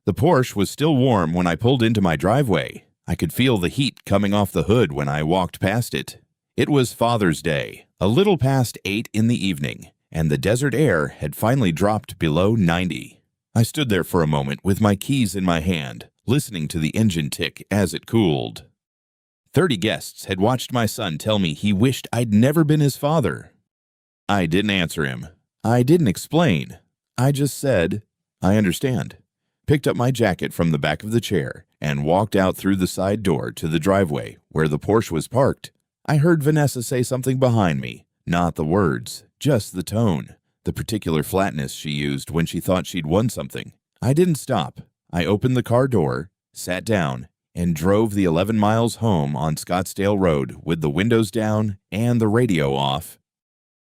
The Porsche was still warm when I pulled into my driveway. I could feel the heat coming off the hood when I walked past it. It was Father's Day, a little past 8 in the evening, and the desert air had finally dropped below 90. I stood there for a moment with my keys in my hand, listening to the engine tick as it cooled. 30 guests had watched my son tell me he wished I'd never been his father. I didn't answer him. I didn't explain. I just said, "I understand," picked up my jacket from the back of the chair, and walked out through the side door to the driveway where the Porsche was parked. I heard Vanessa say something behind me, not the words, just the tone, the particular flatness she used when she thought she'd won something. I didn't stop. I opened the car door, sat down, and drove the 11 miles home on Scottsdale Road with the windows down and the radio off.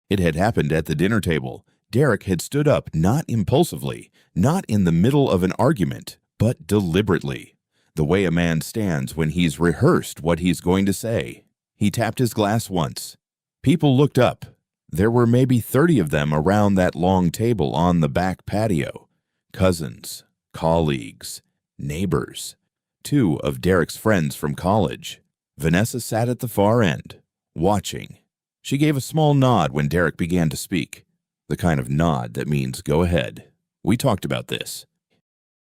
It had happened at the dinner table. Derek had stood up, not impulsively, not in the middle of an argument, but deliberately, the way a man stands when he's rehearsed what he's going to say. He tapped his glass once. People looked up. There were maybe 30 of them around that long table on the back patio. Cousins, colleagues, neighbors. 2 of Derek's friends from college. Vanessa sat at the far end, watching. She gave a small nod when Derek began to speak, the kind of nod that means go ahead. We talked about this.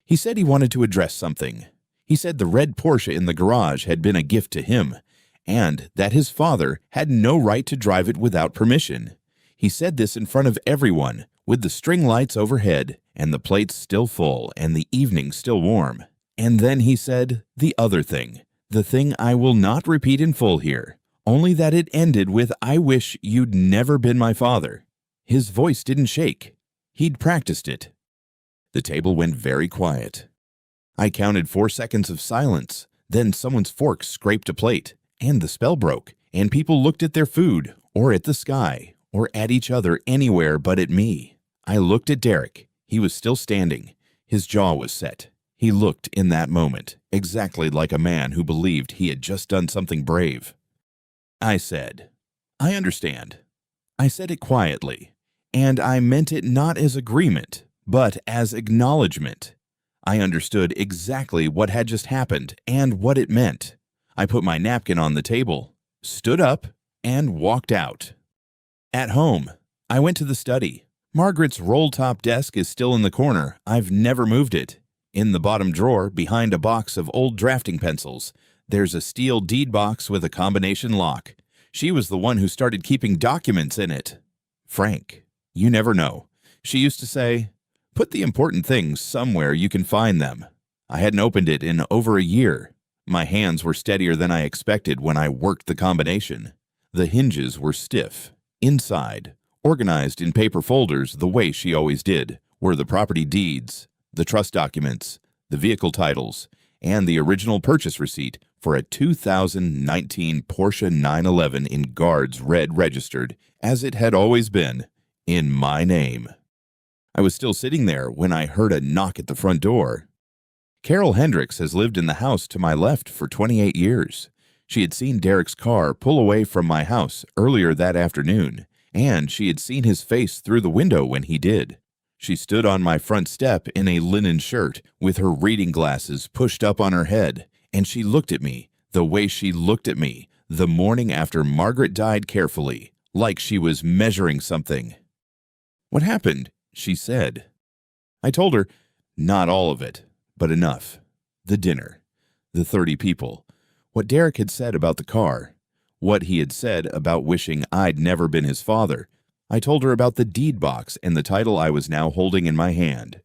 He said he wanted to address something. He said the red Porsche in the garage had been a gift to him, and that his father had no right to drive it without permission. He said this in front of everyone, with the string lights overhead, and the plates still full, and the evening still warm. And then he said the other thing, the thing I will not repeat in full here, only that it ended with, "I wish you'd never been my father." His voice didn't shake. He'd practiced it. The table went very quiet. I counted 4 seconds of silence. Then someone's fork scraped a plate, and the spell broke, and people looked at their food, or at the sky, or at each other anywhere but at me. I looked at Derek. He was still standing. His jaw was set. He looked in that moment exactly like a man who believed he had just done something brave. I said, "I understand." I said it quietly, and I meant it not as agreement, but as acknowledgement. I understood exactly what had just happened and what it meant. I put my napkin on the table, stood up, and walked out. At home, I went to the study. Margaret's roll-top desk is still in the corner. I've never moved it. In the bottom drawer, behind a box of old drafting pencils, there's a steel deed box with a combination lock. She was the one who started keeping documents in it. Frank, you never know. She used to say, "Put the important things somewhere you can find them." I hadn't opened it in over a year. My hands were steadier than I expected when I worked the combination. The hinges were stiff. Inside, organized in paper folders the way she always did, were the property deeds, the trust documents, the vehicle titles, and the original purchase receipt for a 2019 Porsche 911 in Guards red registered, as it had always been, in my name. I was still sitting there when I heard a knock at the front door. Carol Hendricks has lived in the house to my left for 28 years. She had seen Derek's car pull away from my house earlier that afternoon, and she had seen his face through the window when he did. She stood on my front step in a linen shirt with her reading glasses pushed up on her head, and she looked at me the way she looked at me the morning after Margaret died carefully, like she was measuring something. "What happened?" she said. I told her, not all of it, but enough. The dinner, the 30 people, what Derek had said about the car, what he had said about wishing I'd never been his father. I told her about the deed box and the title I was now holding in my hand.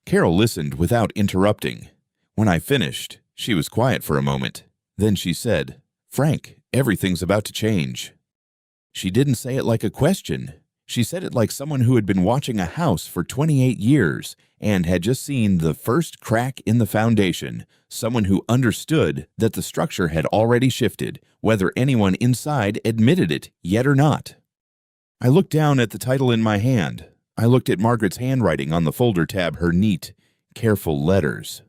Carol listened without interrupting. When I finished, she was quiet for a moment. Then she said, "Frank, everything's about to change." She didn't say it like a question. She said it like someone who had been watching a house for 28 years and had just seen the first crack in the foundation, someone who understood that the structure had already shifted, whether anyone inside admitted it yet or not. I looked down at the title in my hand. I looked at Margaret's handwriting on the folder tab, her neat, careful letters.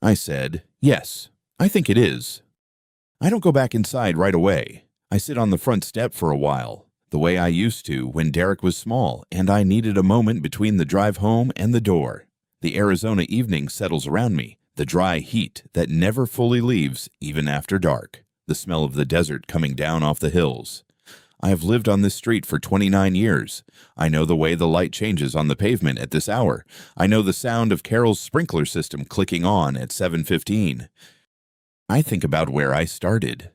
I said, "Yes, I think it is." I don't go back inside right away. I sit on the front step for a while, the way I used to when Derek was small and I needed a moment between the drive home and the door. The Arizona evening settles around me, the dry heat that never fully leaves even after dark, the smell of the desert coming down off the hills. I have lived on this street for 29 years. I know the way the light changes on the pavement at this hour. I know the sound of Carol's sprinkler system clicking on at 7:15. I think about where I started.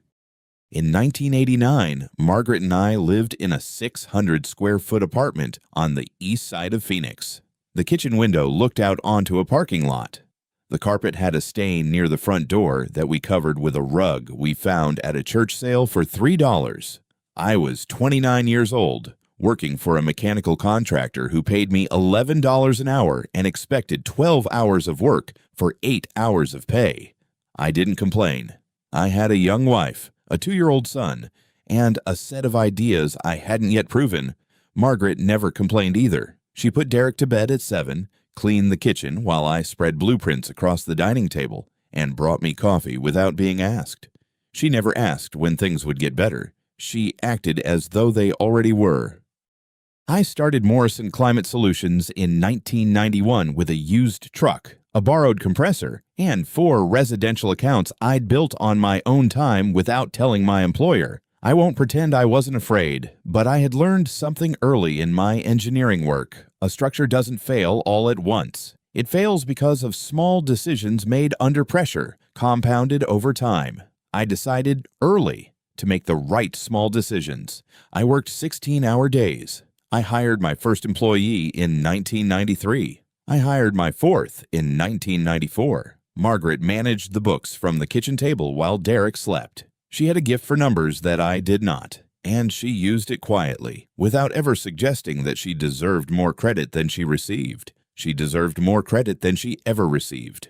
In 1989, Margaret and I lived in a 600-square-foot apartment on the east side of Phoenix. The kitchen window looked out onto a parking lot. The carpet had a stain near the front door that we covered with a rug we found at a church sale for $3. I was 29 years old, working for a mechanical contractor who paid me $11 an hour and expected 12 hours of work for 8 hours of pay. I didn't complain. I had a young wife, a 2-year-old son, and a set of ideas I hadn't yet proven. Margaret never complained either. She put Derek to bed at 7, cleaned the kitchen while I spread blueprints across the dining table, and brought me coffee without being asked. She never asked when things would get better. She acted as though they already were. I started Morrison Climate Solutions in 1991 with a used truck, a borrowed compressor, and 4 residential accounts I'd built on my own time without telling my employer. I won't pretend I wasn't afraid, but I had learned something early in my engineering work. A structure doesn't fail all at once. It fails because of small decisions made under pressure, compounded over time. I decided early to make the right small decisions. I worked 16-hour days. I hired my first employee in 1993. I hired my fourth in 1994. Margaret managed the books from the kitchen table while Derek slept. She had a gift for numbers that I did not, and she used it quietly, without ever suggesting that she deserved more credit than she received. She deserved more credit than she ever received.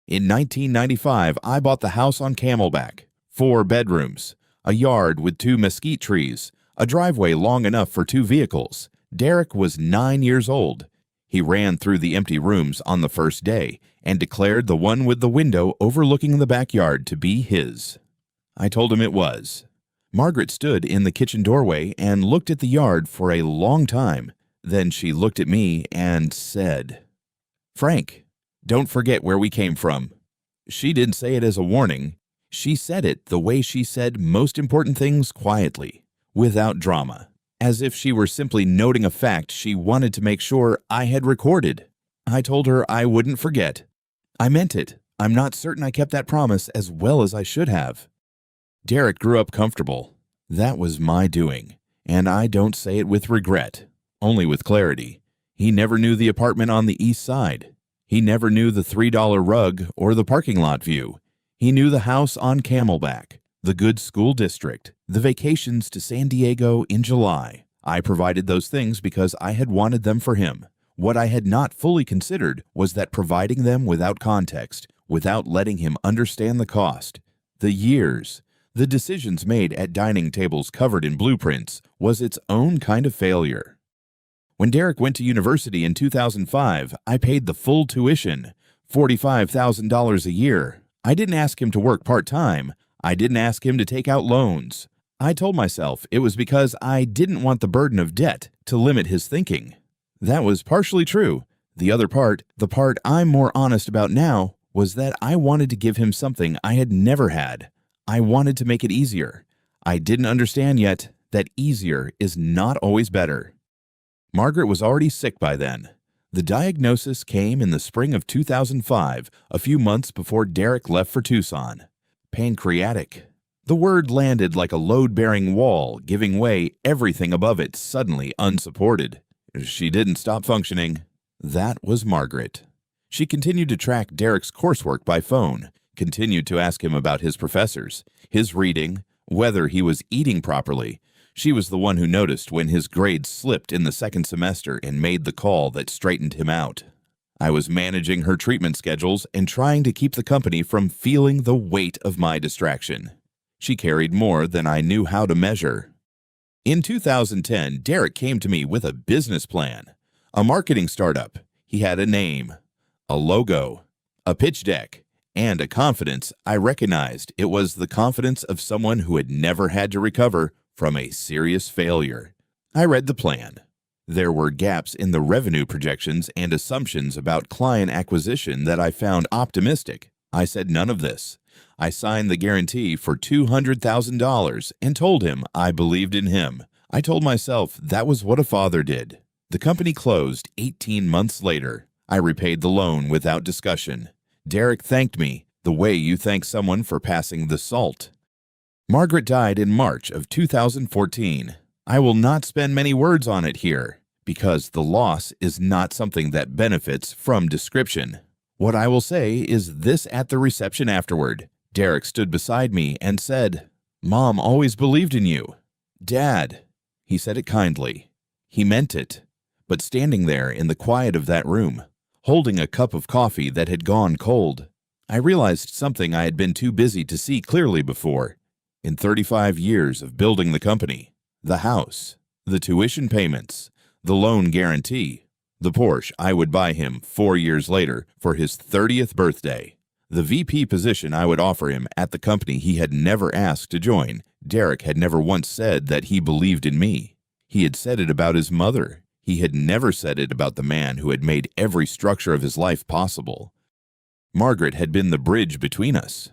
In 1995, I bought the house on Camelback, 4 bedrooms, a yard with 2 mesquite trees, a driveway long enough for 2 vehicles. Derek was 9 years old. He ran through the empty rooms on the first day and declared the one with the window overlooking the backyard to be his. I told him it was. Margaret stood in the kitchen doorway and looked at the yard for a long time. Then she looked at me and said, "Frank, don't forget where we came from." She didn't say it as a warning. She said it the way she said most important things, quietly, without drama, as if she were simply noting a fact she wanted to make sure I had recorded. I told her I wouldn't forget. I meant it. I'm not certain I kept that promise as well as I should have. Derek grew up comfortable. That was my doing, and I don't say it with regret, only with clarity. He never knew the apartment on the east side. He never knew the $3 rug or the parking lot view. He knew the house on Camelback, the good school district, the vacations to San Diego in July. I provided those things because I had wanted them for him. What I had not fully considered was that providing them without context, without letting him understand the cost, the years, the decisions made at dining tables covered in blueprints, was its own kind of failure. When Derek went to university in 2005, I paid the full tuition, $45,000 a year. I didn't ask him to work part-time. I didn't ask him to take out loans. I told myself it was because I didn't want the burden of debt to limit his thinking. That was partially true. The other part, the part I'm more honest about now, was that I wanted to give him something I had never had. I wanted to make it easier. I didn't understand yet that easier is not always better. Margaret was already sick by then. The diagnosis came in the spring of 2005, a few months before Derek left for Tucson. Pancreatic. The word landed like a load-bearing wall, giving way, everything above it suddenly unsupported. She didn't stop functioning. That was Margaret. She continued to track Derek's coursework by phone, continued to ask him about his professors, his reading, whether he was eating properly. She was the one who noticed when his grades slipped in the second semester and made the call that straightened him out. I was managing her treatment schedules and trying to keep the company from feeling the weight of my distraction. She carried more than I knew how to measure. In 2010, Derek came to me with a business plan, a marketing startup. He had a name, a logo, a pitch deck, and a confidence I recognized it was the confidence of someone who had never had to recover from a serious failure. I read the plan. There were gaps in the revenue projections and assumptions about client acquisition that I found optimistic. I said none of this. I signed the guarantee for $200,000 and told him I believed in him. I told myself that was what a father did. The company closed 18 months later. I repaid the loan without discussion. Derek thanked me the way you thank someone for passing the salt. Margaret died in March of 2014. I will not spend many words on it here, because the loss is not something that benefits from description. What I will say is this: at the reception afterward, Derek stood beside me and said, "Mom always believed in you." "Dad," he said it kindly. He meant it. But standing there in the quiet of that room, holding a cup of coffee that had gone cold, I realized something I had been too busy to see clearly before. In 35 years of building the company, the house, the tuition payments, the loan guarantee, the Porsche I would buy him 4 years later for his 30th birthday, the VP position I would offer him at the company he had never asked to join, Derek had never once said that he believed in me. He had said it about his mother. He had never said it about the man who had made every structure of his life possible. Margaret had been the bridge between us.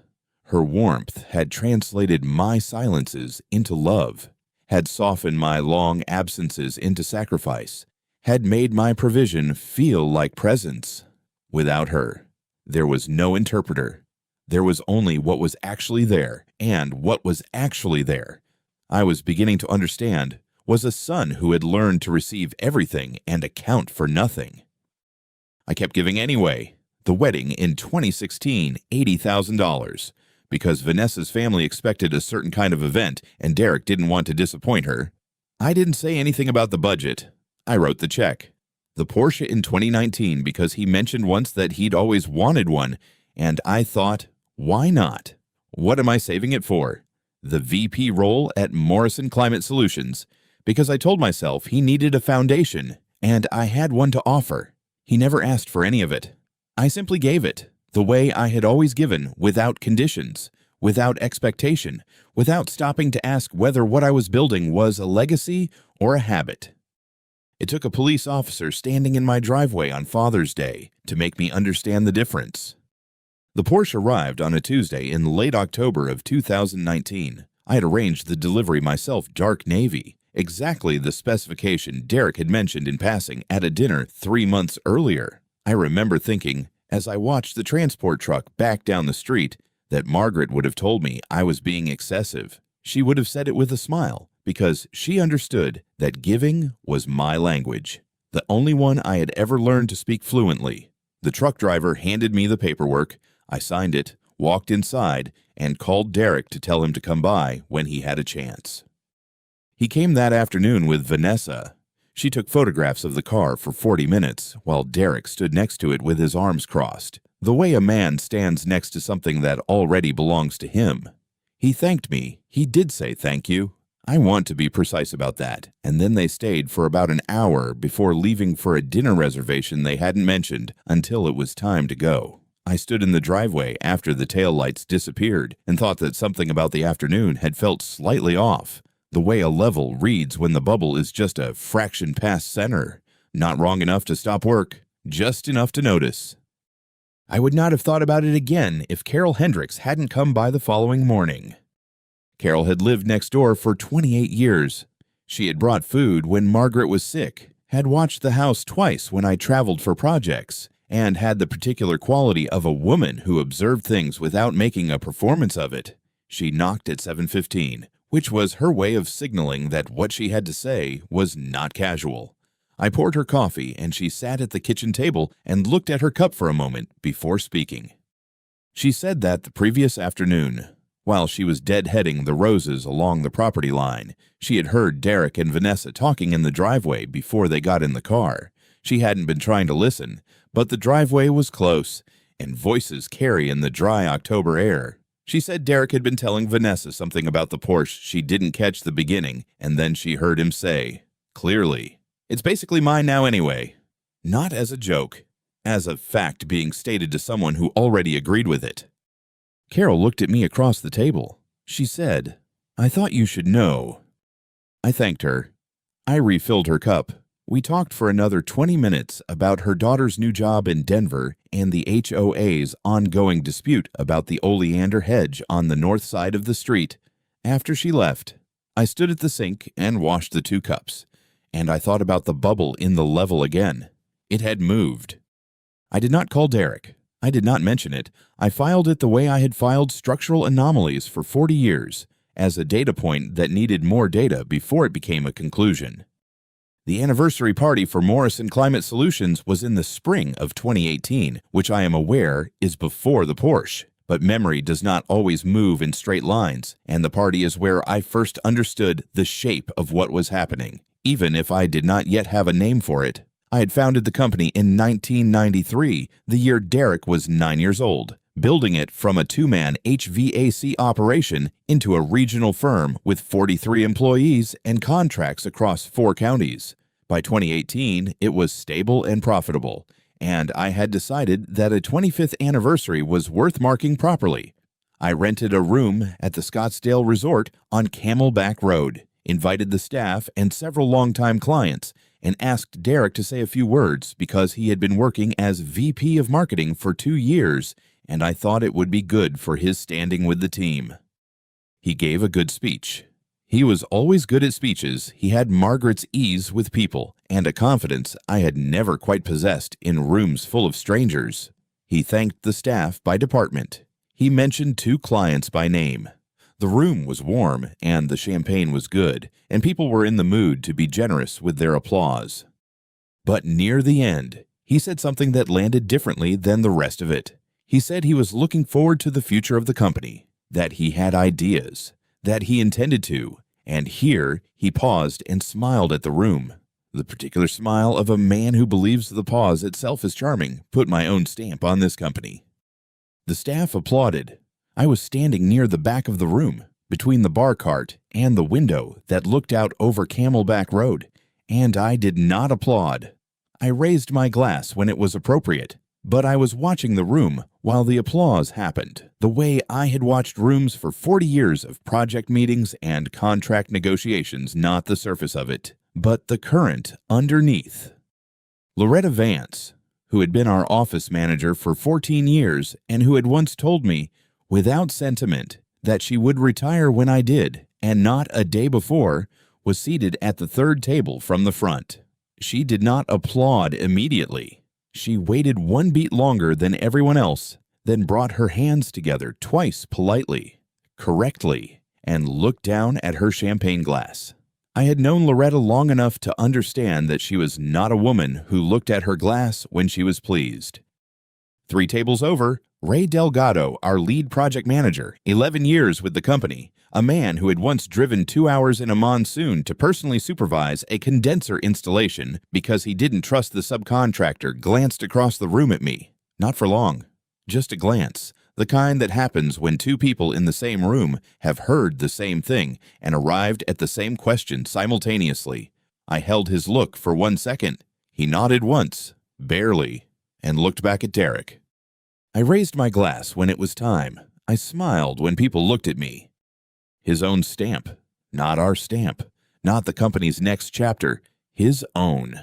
Her warmth had translated my silences into love, had softened my long absences into sacrifice, had made my provision feel like presence. Without her, there was no interpreter. There was only what was actually there, and what was actually there, I was beginning to understand, was a son who had learned to receive everything and account for nothing. I kept giving anyway. The wedding in 2016, $80,000. Because Vanessa's family expected a certain kind of event and Derek didn't want to disappoint her. I didn't say anything about the budget. I wrote the check. The Porsche in 2019 because he mentioned once that he'd always wanted one, and I thought, why not? What am I saving it for? The VP role at Morrison Climate Solutions, because I told myself he needed a foundation, and I had one to offer. He never asked for any of it. I simply gave it, the way I had always given, without conditions, without expectation, without stopping to ask whether what I was building was a legacy or a habit. It took a police officer standing in my driveway on Father's Day to make me understand the difference. The Porsche arrived on a Tuesday in late October of 2019. I had arranged the delivery myself, dark navy, exactly the specification Derek had mentioned in passing at a dinner 3 months earlier. I remember thinking, as I watched the transport truck back down the street, that Margaret would have told me I was being excessive. She would have said it with a smile, because she understood that giving was my language, the only one I had ever learned to speak fluently. The truck driver handed me the paperwork. I signed it, walked inside, and called Derek to tell him to come by when he had a chance. He came that afternoon with Vanessa. She took photographs of the car for 40 minutes while Derek stood next to it with his arms crossed, the way a man stands next to something that already belongs to him. He thanked me. He did say thank you. I want to be precise about that. And then they stayed for about an hour before leaving for a dinner reservation they hadn't mentioned until it was time to go. I stood in the driveway after the taillights disappeared and thought that something about the afternoon had felt slightly off. The way a level reads when the bubble is just a fraction past center. Not wrong enough to stop work, just enough to notice. I would not have thought about it again if Carol Hendricks hadn't come by the following morning. Carol had lived next door for 28 years. She had brought food when Margaret was sick, had watched the house twice when I traveled for projects, and had the particular quality of a woman who observed things without making a performance of it. She knocked at 7:15, which was her way of signaling that what she had to say was not casual. I poured her coffee, and she sat at the kitchen table and looked at her cup for a moment before speaking. She said that the previous afternoon, while she was deadheading the roses along the property line, she had heard Derek and Vanessa talking in the driveway before they got in the car. She hadn't been trying to listen, but the driveway was close, and voices carry in the dry October air. She said Derek had been telling Vanessa something about the Porsche she didn't catch the beginning, and then she heard him say, clearly, "It's basically mine now anyway." Not as a joke, as a fact being stated to someone who already agreed with it. Carol looked at me across the table. She said, "I thought you should know." I thanked her. I refilled her cup. We talked for another 20 minutes about her daughter's new job in Denver and the HOA's ongoing dispute about the oleander hedge on the north side of the street. After she left, I stood at the sink and washed the 2 cups, and I thought about the bubble in the level again. It had moved. I did not call Derek. I did not mention it. I filed it the way I had filed structural anomalies for 40 years, as a data point that needed more data before it became a conclusion. The anniversary party for Morrison Climate Solutions was in the spring of 2018, which I am aware is before the Porsche. But memory does not always move in straight lines, and the party is where I first understood the shape of what was happening, even if I did not yet have a name for it. I had founded the company in 1993, the year Derek was 9 years old, building it from a 2-man HVAC operation into a regional firm with 43 employees and contracts across 4 counties. By 2018, it was stable and profitable, and I had decided that a 25th anniversary was worth marking properly. I rented a room at the Scottsdale Resort on Camelback Road, invited the staff and several longtime clients, and asked Derek to say a few words because he had been working as VP of Marketing for 2 years, and I thought it would be good for his standing with the team. He gave a good speech. He was always good at speeches. He had Margaret's ease with people and a confidence I had never quite possessed in rooms full of strangers. He thanked the staff by department. He mentioned 2 clients by name. The room was warm and the champagne was good, and people were in the mood to be generous with their applause. But near the end, he said something that landed differently than the rest of it. He said he was looking forward to the future of the company, that he had ideas, that he intended to, and here he paused and smiled at the room. The particular smile of a man who believes the pause itself is charming put my own stamp on this company. The staff applauded. I was standing near the back of the room, between the bar cart and the window that looked out over Camelback Road, and I did not applaud. I raised my glass when it was appropriate, but I was watching the room while the applause happened, the way I had watched rooms for 40 years of project meetings and contract negotiations, not the surface of it, but the current underneath. Loretta Vance, who had been our office manager for 14 years and who had once told me, without sentiment, that she would retire when I did, and not a day before, was seated at the 3rd table from the front. She did not applaud immediately. She waited 1 beat longer than everyone else, then brought her hands together twice politely, correctly, and looked down at her champagne glass. I had known Loretta long enough to understand that she was not a woman who looked at her glass when she was pleased. 3 tables over, Ray Delgado, our lead project manager, 11 years with the company, a man who had once driven 2 hours in a monsoon to personally supervise a condenser installation because he didn't trust the subcontractor, glanced across the room at me. Not for long. Just a glance. The kind that happens when 2 people in the same room have heard the same thing and arrived at the same question simultaneously. I held his look for 1 second. He nodded once, barely, and looked back at Derek. I raised my glass when it was time. I smiled when people looked at me. His own stamp, not our stamp, not the company's next chapter, his own.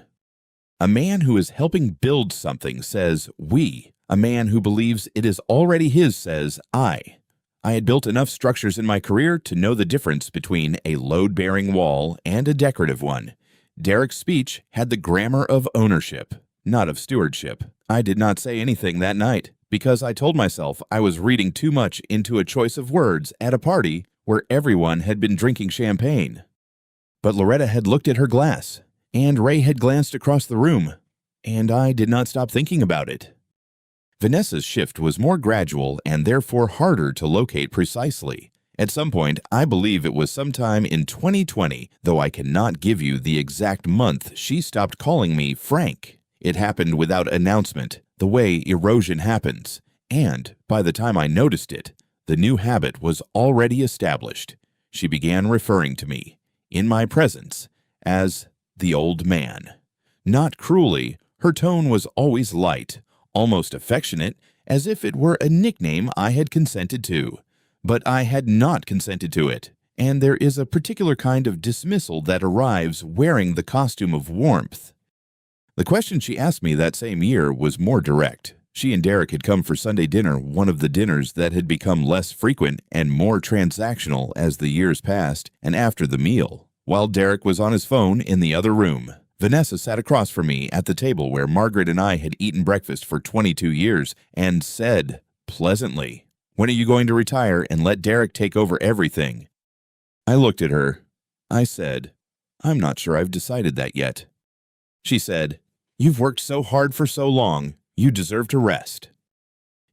A man who is helping build something says we. A man who believes it is already his says I. I had built enough structures in my career to know the difference between a load-bearing wall and a decorative one. Derek's speech had the grammar of ownership, not of stewardship. I did not say anything that night, because I told myself I was reading too much into a choice of words at a party where everyone had been drinking champagne. But Loretta had looked at her glass, and Ray had glanced across the room, and I did not stop thinking about it. Vanessa's shift was more gradual and therefore harder to locate precisely. At some point, I believe it was sometime in 2020, though I cannot give you the exact month, she stopped calling me Frank. It happened without announcement, the way erosion happens, and by the time I noticed it, the new habit was already established. She began referring to me, in my presence, as the old man. Not cruelly, her tone was always light, almost affectionate, as if it were a nickname I had consented to. But I had not consented to it, and there is a particular kind of dismissal that arrives wearing the costume of warmth. The question she asked me that same year was more direct. She and Derek had come for Sunday dinner, one of the dinners that had become less frequent and more transactional as the years passed, and after the meal, while Derek was on his phone in the other room, Vanessa sat across from me at the table where Margaret and I had eaten breakfast for 22 years and said, pleasantly, "When are you going to retire and let Derek take over everything?" I looked at her. I said, "I'm not sure I've decided that yet." She said, "You've worked so hard for so long. You deserve to rest."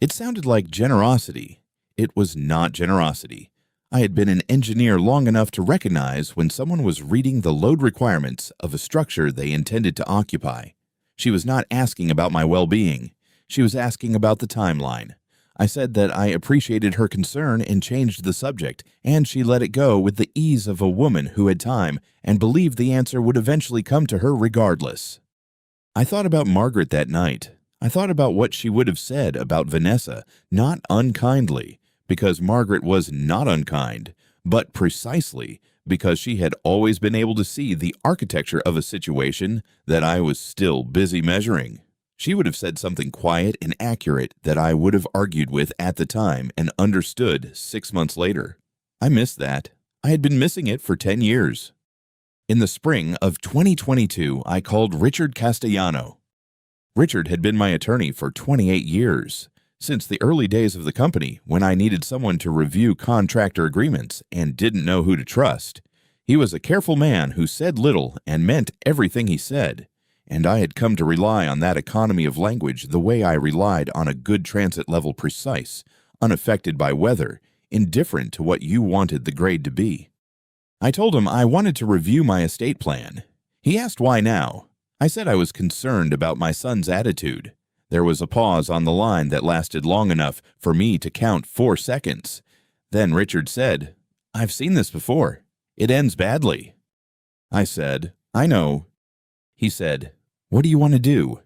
It sounded like generosity. It was not generosity. I had been an engineer long enough to recognize when someone was reading the load requirements of a structure they intended to occupy. She was not asking about my well-being. She was asking about the timeline. I said that I appreciated her concern and changed the subject, and she let it go with the ease of a woman who had time and believed the answer would eventually come to her regardless. I thought about Margaret that night. I thought about what she would have said about Vanessa, not unkindly, because Margaret was not unkind, but precisely because she had always been able to see the architecture of a situation that I was still busy measuring. She would have said something quiet and accurate that I would have argued with at the time and understood 6 months later. I missed that. I had been missing it for 10 years. In the spring of 2022, I called Richard Castellano. Richard had been my attorney for 28 years, since the early days of the company when I needed someone to review contractor agreements and didn't know who to trust. He was a careful man who said little and meant everything he said, and I had come to rely on that economy of language the way I relied on a good transit level precise, unaffected by weather, indifferent to what you wanted the grade to be. I told him I wanted to review my estate plan. He asked why now. I said I was concerned about my son's attitude. There was a pause on the line that lasted long enough for me to count 4 seconds. Then Richard said, "I've seen this before. It ends badly." I said, "I know." He said, "What do you want to do?"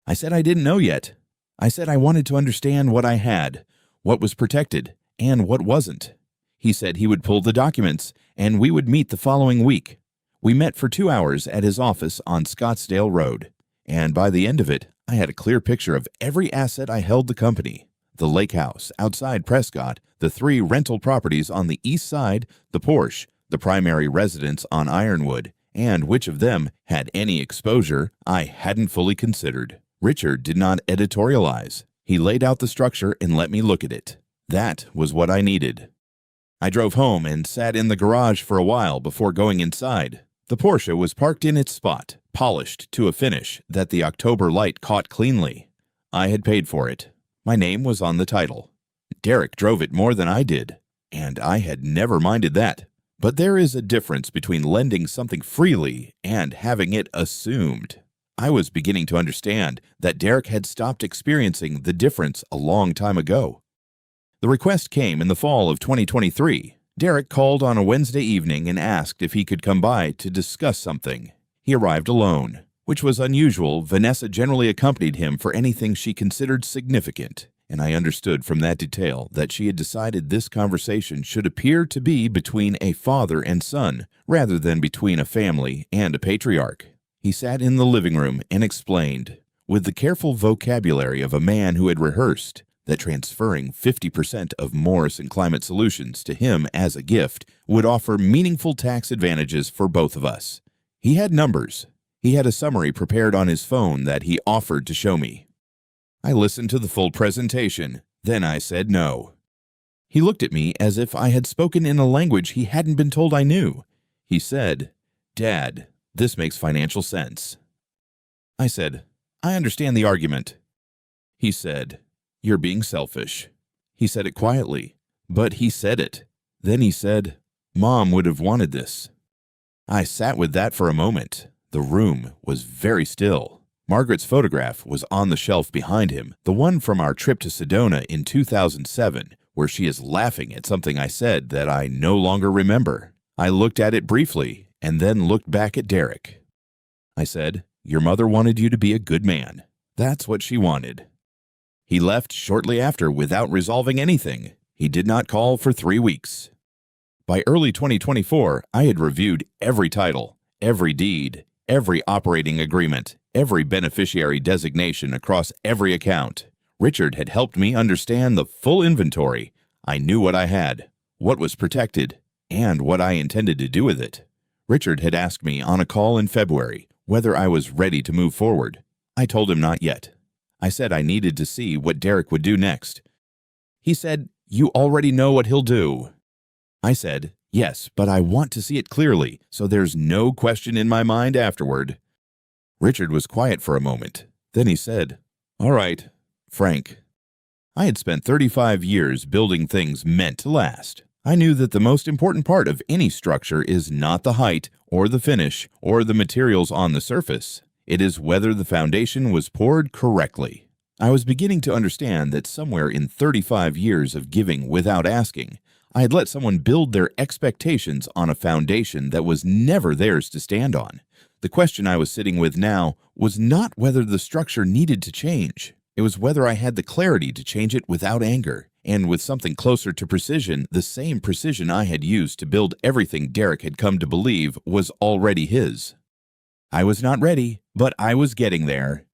I said I didn't know yet. I said I wanted to understand what I had, what was protected, and what wasn't. He said he would pull the documents, and we would meet the following week. We met for 2 hours at his office on Scottsdale Road, and by the end of it, I had a clear picture of every asset I held the company: the lake house outside Prescott, the 3 rental properties on the east side, the Porsche, the primary residence on Ironwood, and which of them had any exposure I hadn't fully considered. Richard did not editorialize. He laid out the structure and let me look at it. That was what I needed. I drove home and sat in the garage for a while before going inside. The Porsche was parked in its spot, polished to a finish that the October light caught cleanly. I had paid for it. My name was on the title. Derek drove it more than I did, and I had never minded that. But there is a difference between lending something freely and having it assumed. I was beginning to understand that Derek had stopped experiencing the difference a long time ago. The request came in the fall of 2023. Derek called on a Wednesday evening and asked if he could come by to discuss something. He arrived alone, which was unusual. Vanessa generally accompanied him for anything she considered significant, and I understood from that detail that she had decided this conversation should appear to be between a father and son, rather than between a family and a patriarch. He sat in the living room and explained, with the careful vocabulary of a man who had rehearsed, that transferring 50% of Morrison Climate Solutions to him as a gift would offer meaningful tax advantages for both of us. He had numbers. He had a summary prepared on his phone that he offered to show me. I listened to the full presentation. Then I said no. He looked at me as if I had spoken in a language he hadn't been told I knew. He said, "Dad, this makes financial sense." I said, "I understand the argument." He said, "You're being selfish." He said it quietly, but he said it. Then he said, "Mom would have wanted this." I sat with that for a moment. The room was very still. Margaret's photograph was on the shelf behind him, the one from our trip to Sedona in 2007, where she is laughing at something I said that I no longer remember. I looked at it briefly and then looked back at Derek. I said, "Your mother wanted you to be a good man. That's what she wanted." He left shortly after without resolving anything. He did not call for 3 weeks. By early 2024, I had reviewed every title, every deed, every operating agreement, every beneficiary designation across every account. Richard had helped me understand the full inventory. I knew what I had, what was protected, and what I intended to do with it. Richard had asked me on a call in February whether I was ready to move forward. I told him not yet. I said I needed to see what Derek would do next. He said, "You already know what he'll do." I said, "Yes, but I want to see it clearly, so there's no question in my mind afterward." Richard was quiet for a moment. Then he said, "All right, Frank." I had spent 35 years building things meant to last. I knew that the most important part of any structure is not the height or the finish or the materials on the surface. It is whether the foundation was poured correctly. I was beginning to understand that somewhere in 35 years of giving without asking, I had let someone build their expectations on a foundation that was never theirs to stand on. The question I was sitting with now was not whether the structure needed to change. It was whether I had the clarity to change it without anger, and with something closer to precision, the same precision I had used to build everything Derek had come to believe was already his. I was not ready, but I was getting there.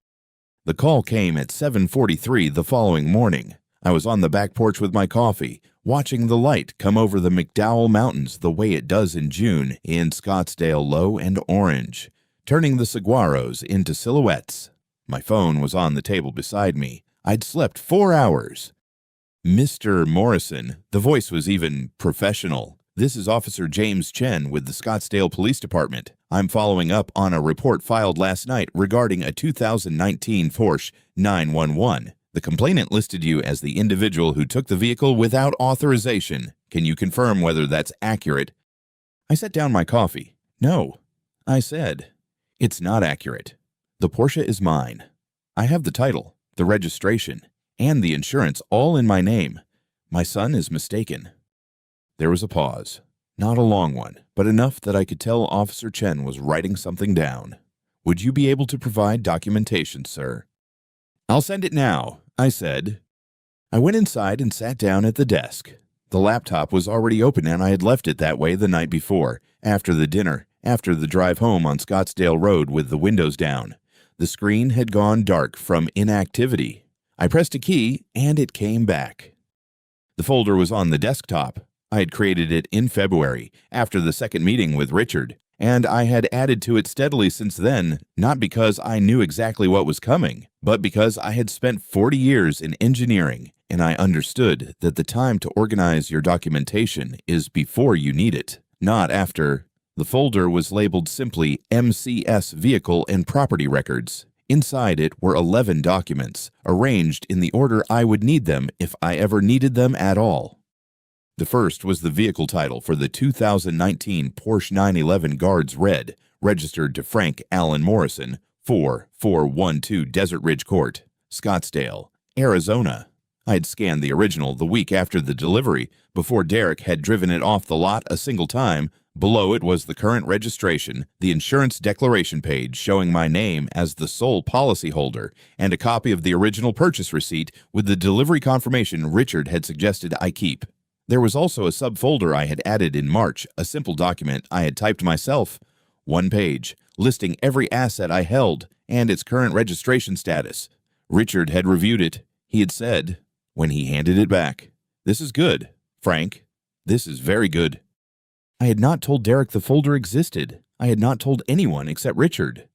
The call came at 7:43 the following morning. I was on the back porch with my coffee, watching the light come over the McDowell Mountains the way it does in June in Scottsdale Low and Orange, turning the saguaros into silhouettes. My phone was on the table beside me. I'd slept 4 hours. "Mr. Morrison," the voice was even professional. "This is Officer James Chen with the Scottsdale Police Department. I'm following up on a report filed last night regarding a 2019 Porsche 911. The complainant listed you as the individual who took the vehicle without authorization. Can you confirm whether that's accurate?" I set down my coffee. "No," I said. "It's not accurate. The Porsche is mine. I have the title, the registration, and the insurance all in my name. My son is mistaken." There was a pause. Not a long one, but enough that I could tell Officer Chen was writing something down. "Would you be able to provide documentation, sir?" "I'll send it now," I said. I went inside and sat down at the desk. The laptop was already open and I had left it that way the night before, after the dinner, after the drive home on Scottsdale Road with the windows down. The screen had gone dark from inactivity. I pressed a key and it came back. The folder was on the desktop. I had created it in February, after the second meeting with Richard, and I had added to it steadily since then, not because I knew exactly what was coming, but because I had spent 40 years in engineering, and I understood that the time to organize your documentation is before you need it, not after. The folder was labeled simply MCS Vehicle and Property Records. Inside it were 11 documents, arranged in the order I would need them if I ever needed them at all. The first was the vehicle title for the 2019 Porsche 911 Guards Red, registered to Frank Allen Morrison, 4412 Desert Ridge Court, Scottsdale, Arizona. I had scanned the original the week after the delivery, before Derek had driven it off the lot a single time. Below it was the current registration, the insurance declaration page showing my name as the sole policyholder, and a copy of the original purchase receipt with the delivery confirmation Richard had suggested I keep. There was also a subfolder I had added in March, a simple document I had typed myself. 1 page, listing every asset I held and its current registration status. Richard had reviewed it. He had said, when he handed it back, "This is good, Frank. This is very good." I had not told Derek the folder existed. I had not told anyone except Richard.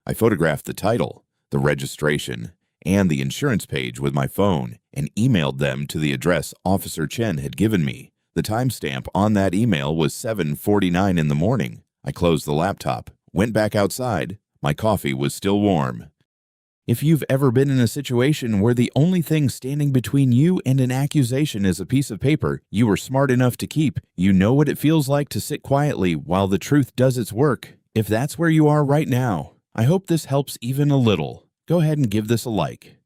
I photographed the title, the registration, and the insurance page with my phone and emailed them to the address Officer Chen had given me. The timestamp on that email was 7:49 in the morning. I closed the laptop, went back outside. My coffee was still warm. If you've ever been in a situation where the only thing standing between you and an accusation is a piece of paper you were smart enough to keep, you know what it feels like to sit quietly while the truth does its work. If that's where you are right now, I hope this helps even a little. Go ahead and give this a like.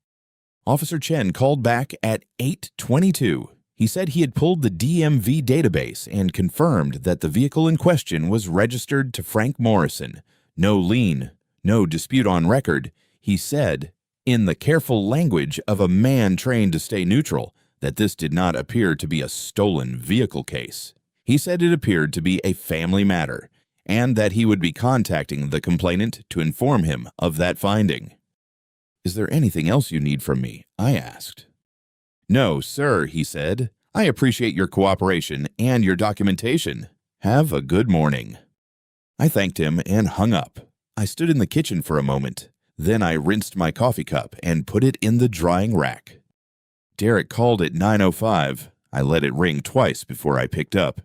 Officer Chen called back at 8:22. He said he had pulled the DMV database and confirmed that the vehicle in question was registered to Frank Morrison. No lien, no dispute on record. He said, in the careful language of a man trained to stay neutral, that this did not appear to be a stolen vehicle case. He said it appeared to be a family matter, and that he would be contacting the complainant to inform him of that finding. "Is there anything else you need from me?" I asked. "No, sir," he said. "I appreciate your cooperation and your documentation. Have a good morning." I thanked him and hung up. I stood in the kitchen for a moment. Then I rinsed my coffee cup and put it in the drying rack. Derek called at 9:05. I let it ring twice before I picked up.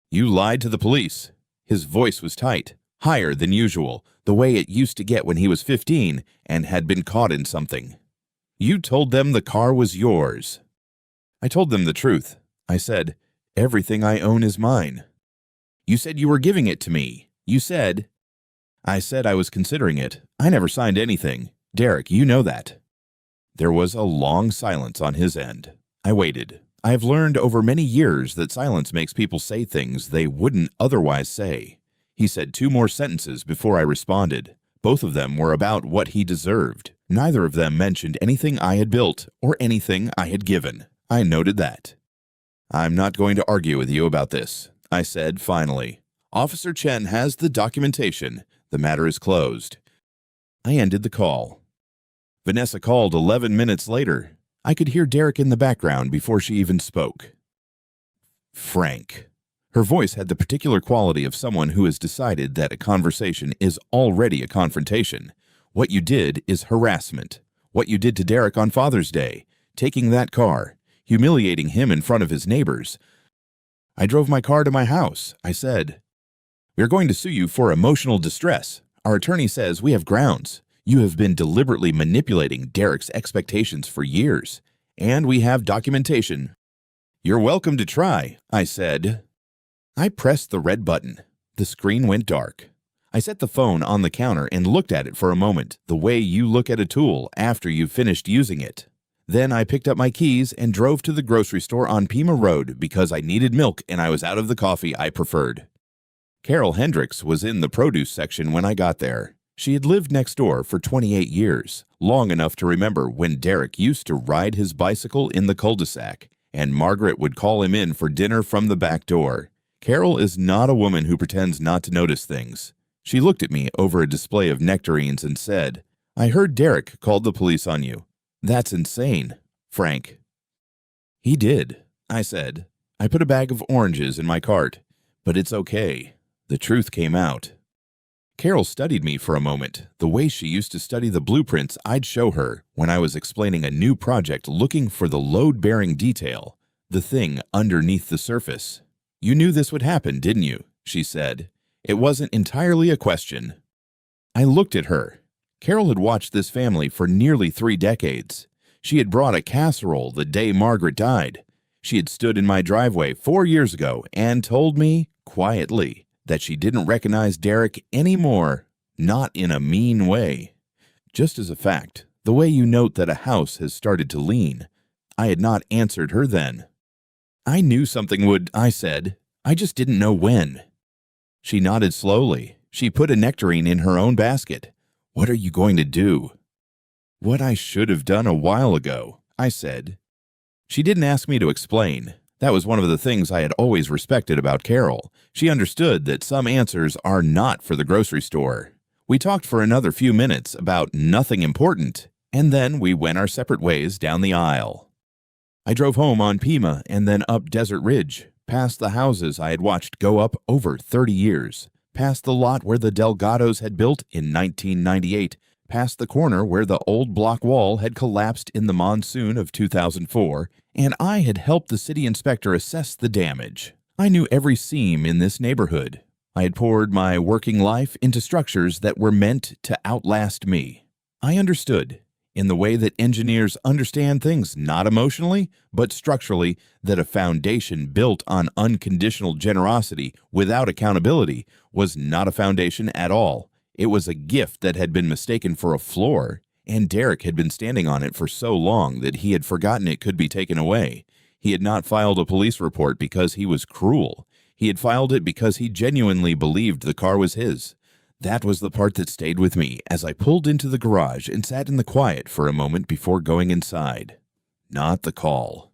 "You lied to the police." His voice was tight, higher than usual, the way it used to get when he was 15 and had been caught in something. "You told them the car was yours." I told them the truth. I said, "Everything I own is mine." "You said you were giving it to me. You said—" "I said I was considering it. I never signed anything. Derek, you know that." There was a long silence on his end. I waited. I have learned over many years that silence makes people say things they wouldn't otherwise say. He said 2 more sentences before I responded. Both of them were about what he deserved. Neither of them mentioned anything I had built or anything I had given. I noted that. "I'm not going to argue with you about this," I said finally. "Officer Chen has the documentation. The matter is closed." I ended the call. Vanessa called 11 minutes later. I could hear Derek in the background before she even spoke. "Frank." Her voice had the particular quality of someone who has decided that a conversation is already a confrontation. "What you did is harassment. What you did to Derek on Father's Day, taking that car, humiliating him in front of his neighbors." "I drove my car to my house," I said. "We're going to sue you for emotional distress. Our attorney says we have grounds. You have been deliberately manipulating Derek's expectations for years, and we have documentation." "You're welcome to try," I said. I pressed the red button. The screen went dark. I set the phone on the counter and looked at it for a moment, the way you look at a tool after you've finished using it. Then I picked up my keys and drove to the grocery store on Pima Road because I needed milk and I was out of the coffee I preferred. Carol Hendricks was in the produce section when I got there. She had lived next door for 28 years, long enough to remember when Derek used to ride his bicycle in the cul-de-sac, and Margaret would call him in for dinner from the back door. Carol is not a woman who pretends not to notice things. She looked at me over a display of nectarines and said, "I heard Derek called the police on you. That's insane, Frank." "He did," I said. "I put a bag of oranges in my cart, but it's okay. The truth came out." Carol studied me for a moment, the way she used to study the blueprints I'd show her when I was explaining a new project looking for the load-bearing detail, the thing underneath the surface. "You knew this would happen, didn't you?" she said. "It wasn't entirely a question." I looked at her. Carol had watched this family for nearly 3 decades. She had brought a casserole the day Margaret died. She had stood in my driveway 4 years ago and told me, quietly, that she didn't recognize Derek anymore, not in a mean way. Just as a fact, the way you note that a house has started to lean. I had not answered her then. "I knew something would," I said. "I just didn't know when." She nodded slowly. She put a nectarine in her own basket. "What are you going to do?" "What I should have done a while ago," I said. She didn't ask me to explain. That was one of the things I had always respected about Carol. She understood that some answers are not for the grocery store. We talked for another few minutes about nothing important, and then we went our separate ways down the aisle. I drove home on Pima and then up Desert Ridge, past the houses I had watched go up over 30 years, past the lot where the Delgados had built in 1998, past the corner where the old block wall had collapsed in the monsoon of 2004, and I had helped the city inspector assess the damage. I knew every seam in this neighborhood. I had poured my working life into structures that were meant to outlast me. I understood, in the way that engineers understand things not emotionally, but structurally, that a foundation built on unconditional generosity without accountability was not a foundation at all. It was a gift that had been mistaken for a floor, and Derek had been standing on it for so long that he had forgotten it could be taken away. He had not filed a police report because he was cruel. He had filed it because he genuinely believed the car was his. That was the part that stayed with me as I pulled into the garage and sat in the quiet for a moment before going inside. Not the call.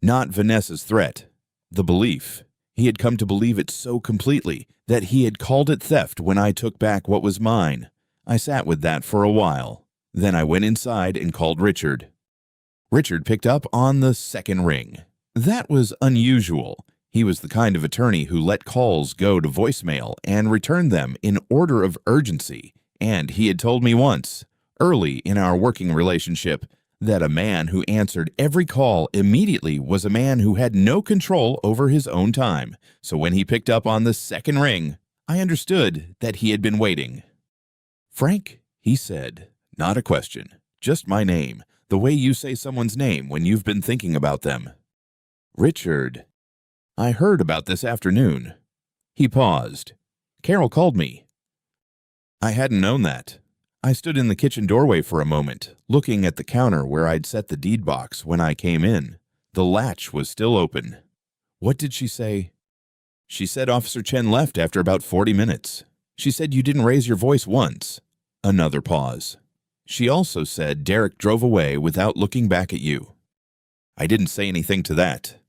Not Vanessa's threat. The belief. He had come to believe it so completely that he had called it theft when I took back what was mine. I sat with that for a while. Then I went inside and called Richard. Richard picked up on the second ring. That was unusual. He was the kind of attorney who let calls go to voicemail and returned them in order of urgency, and he had told me once, early in our working relationship, that a man who answered every call immediately was a man who had no control over his own time. So when he picked up on the second ring, I understood that he had been waiting. "Frank," he said, not a question, just my name, the way you say someone's name when you've been thinking about them. "Richard, I heard about this afternoon." He paused. "Carol called me." I hadn't known that. I stood in the kitchen doorway for a moment, looking at the counter where I'd set the deed box when I came in. The latch was still open. "What did she say?" "She said Officer Chen left after about 40 minutes. She said you didn't raise your voice once." Another pause. "She also said Derek drove away without looking back at you." "I didn't say anything to that."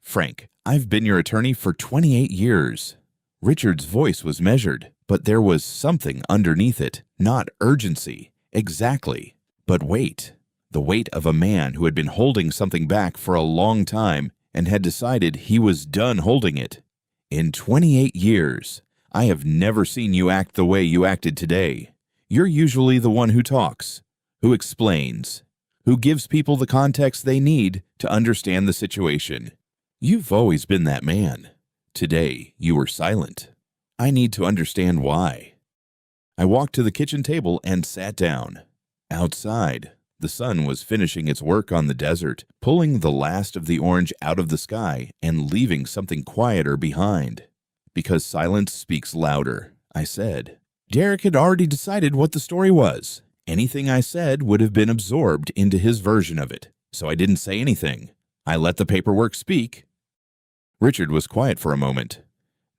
"Frank, I've been your attorney for 28 years. Richard's voice was measured, but there was something underneath it, not urgency. Exactly. But weight. The weight of a man who had been holding something back for a long time and had decided he was done holding it. In 28 years, I have never seen you act the way you acted today. You're usually the one who talks, who explains, who gives people the context they need to understand the situation. You've always been that man. Today, you were silent. I need to understand why." I walked to the kitchen table and sat down. Outside, the sun was finishing its work on the desert, pulling the last of the orange out of the sky and leaving something quieter behind. "Because silence speaks louder," I said. Derek had already decided what the story was. Anything I said would have been absorbed into his version of it, so I didn't say anything. I let the paperwork speak. Richard was quiet for a moment.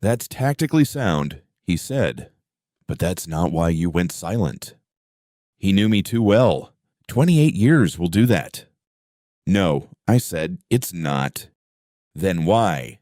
"That's tactically sound," he said. "But that's not why you went silent." He knew me too well. 28 years will do that. "No," I said, "it's not." "Then why?"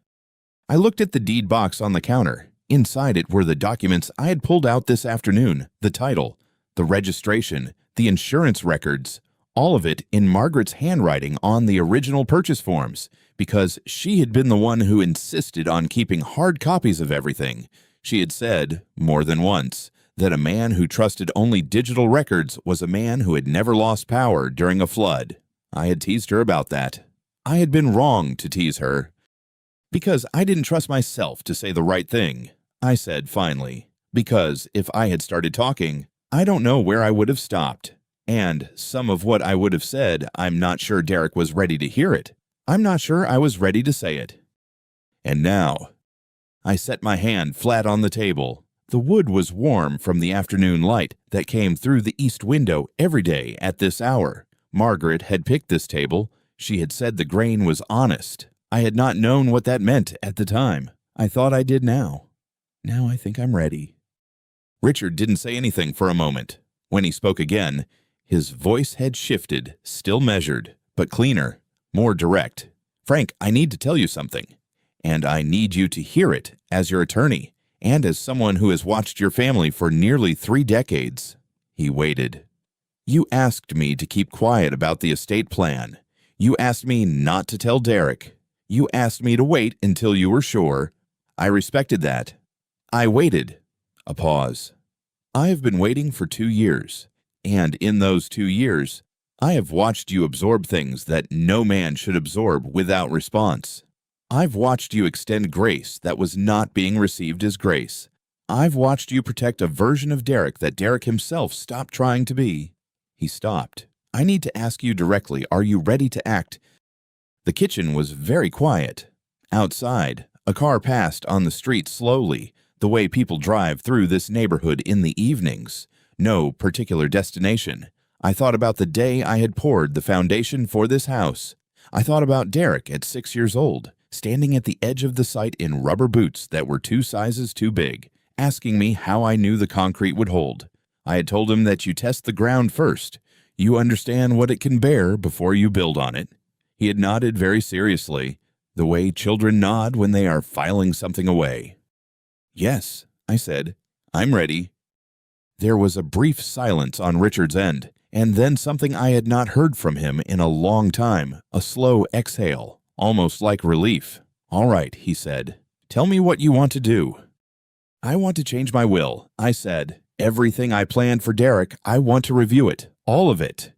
I looked at the deed box on the counter. Inside it were the documents I had pulled out this afternoon, the title, the registration, the insurance records, all of it in Margaret's handwriting on the original purchase forms, because she had been the one who insisted on keeping hard copies of everything. She had said, more than once, that a man who trusted only digital records was a man who had never lost power during a flood. I had teased her about that. I had been wrong to tease her. "Because I didn't trust myself to say the right thing," I said finally. "Because if I had started talking, I don't know where I would have stopped. And some of what I would have said, I'm not sure Derek was ready to hear it. I'm not sure I was ready to say it. And now," I set my hand flat on the table. The wood was warm from the afternoon light that came through the east window every day at this hour. Margaret had picked this table. She had said the grain was honest. I had not known what that meant at the time. I thought I did now. Now I think I'm ready. Richard didn't say anything for a moment. When he spoke again, his voice had shifted, still measured, but cleaner, more direct. "Frank, I need to tell you something. And I need you to hear it as your attorney and as someone who has watched your family for nearly 3 decades. He waited. "You asked me to keep quiet about the estate plan. You asked me not to tell Derek. You asked me to wait until you were sure. I respected that. I waited." A pause. "I have been waiting for 2 years, and in those 2 years, I have watched you absorb things that no man should absorb without response. I've watched you extend grace that was not being received as grace. I've watched you protect a version of Derek that Derek himself stopped trying to be." He stopped. "I need to ask you directly, are you ready to act?" The kitchen was very quiet. Outside, a car passed on the street slowly, the way people drive through this neighborhood in the evenings. No particular destination. I thought about the day I had poured the foundation for this house. I thought about Derek at 6 years old, standing at the edge of the site in rubber boots that were 2 sizes too big, asking me how I knew the concrete would hold. I had told him that you test the ground first. You understand what it can bear before you build on it. He had nodded very seriously. The way children nod when they are filing something away. Yes, I said. I'm ready. There was a brief silence on Richard's end, and then something I had not heard from him in a long time, a slow exhale, almost like relief. All right, he said. Tell me what you want to do. I want to change my will, I said. Everything I planned for Derek, I want to review it. All of it.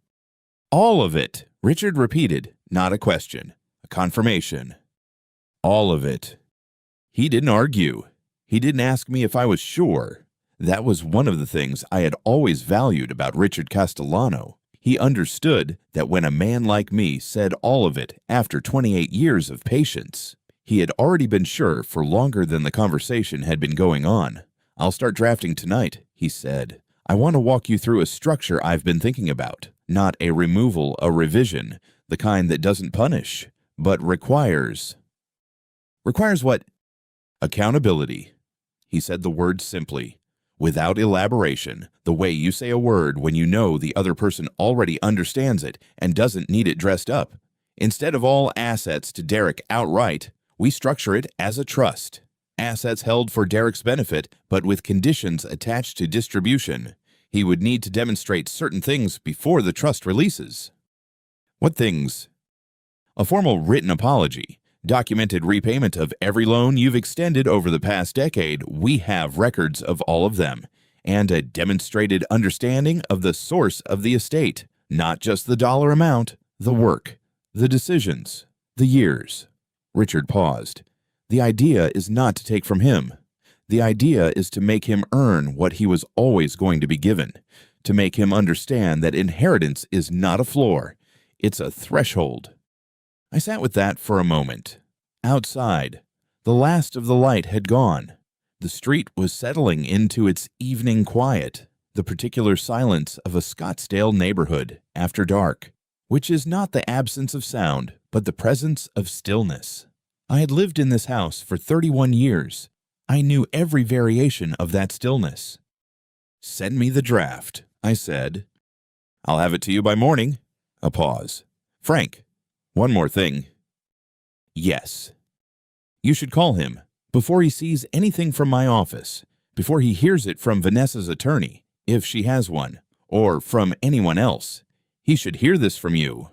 All of it, Richard repeated, not a question, a confirmation. All of it. He didn't argue. He didn't ask me if I was sure. That was one of the things I had always valued about Richard Castellano. He understood that when a man like me said all of it after 28 years of patience, he had already been sure for longer than the conversation had been going on. I'll start drafting tonight, he said. I want to walk you through a structure I've been thinking about, not a removal, a revision, the kind that doesn't punish, but requires. Requires what? Accountability. He said the word simply, without elaboration, the way you say a word when you know the other person already understands it and doesn't need it dressed up. Instead of all assets to Derek outright, we structure it as a trust. Assets held for Derek's benefit, but with conditions attached to distribution. He would need to demonstrate certain things before the trust releases. What things? A formal written apology. Documented repayment of every loan you've extended over the past decade, we have records of all of them, and a demonstrated understanding of the source of the estate, not just the dollar amount, the work, the decisions, the years. Richard paused. The idea is not to take from him. The idea is to make him earn what he was always going to be given, to make him understand that inheritance is not a floor, it's a threshold. I sat with that for a moment. Outside, the last of the light had gone. The street was settling into its evening quiet, the particular silence of a Scottsdale neighborhood after dark, which is not the absence of sound, but the presence of stillness. I had lived in this house for 31 years. I knew every variation of that stillness. Send me the draft, I said. I'll have it to you by morning. A pause. Frank. One more thing. Yes. You should call him before he sees anything from my office, before he hears it from Vanessa's attorney, if she has one, or from anyone else. He should hear this from you.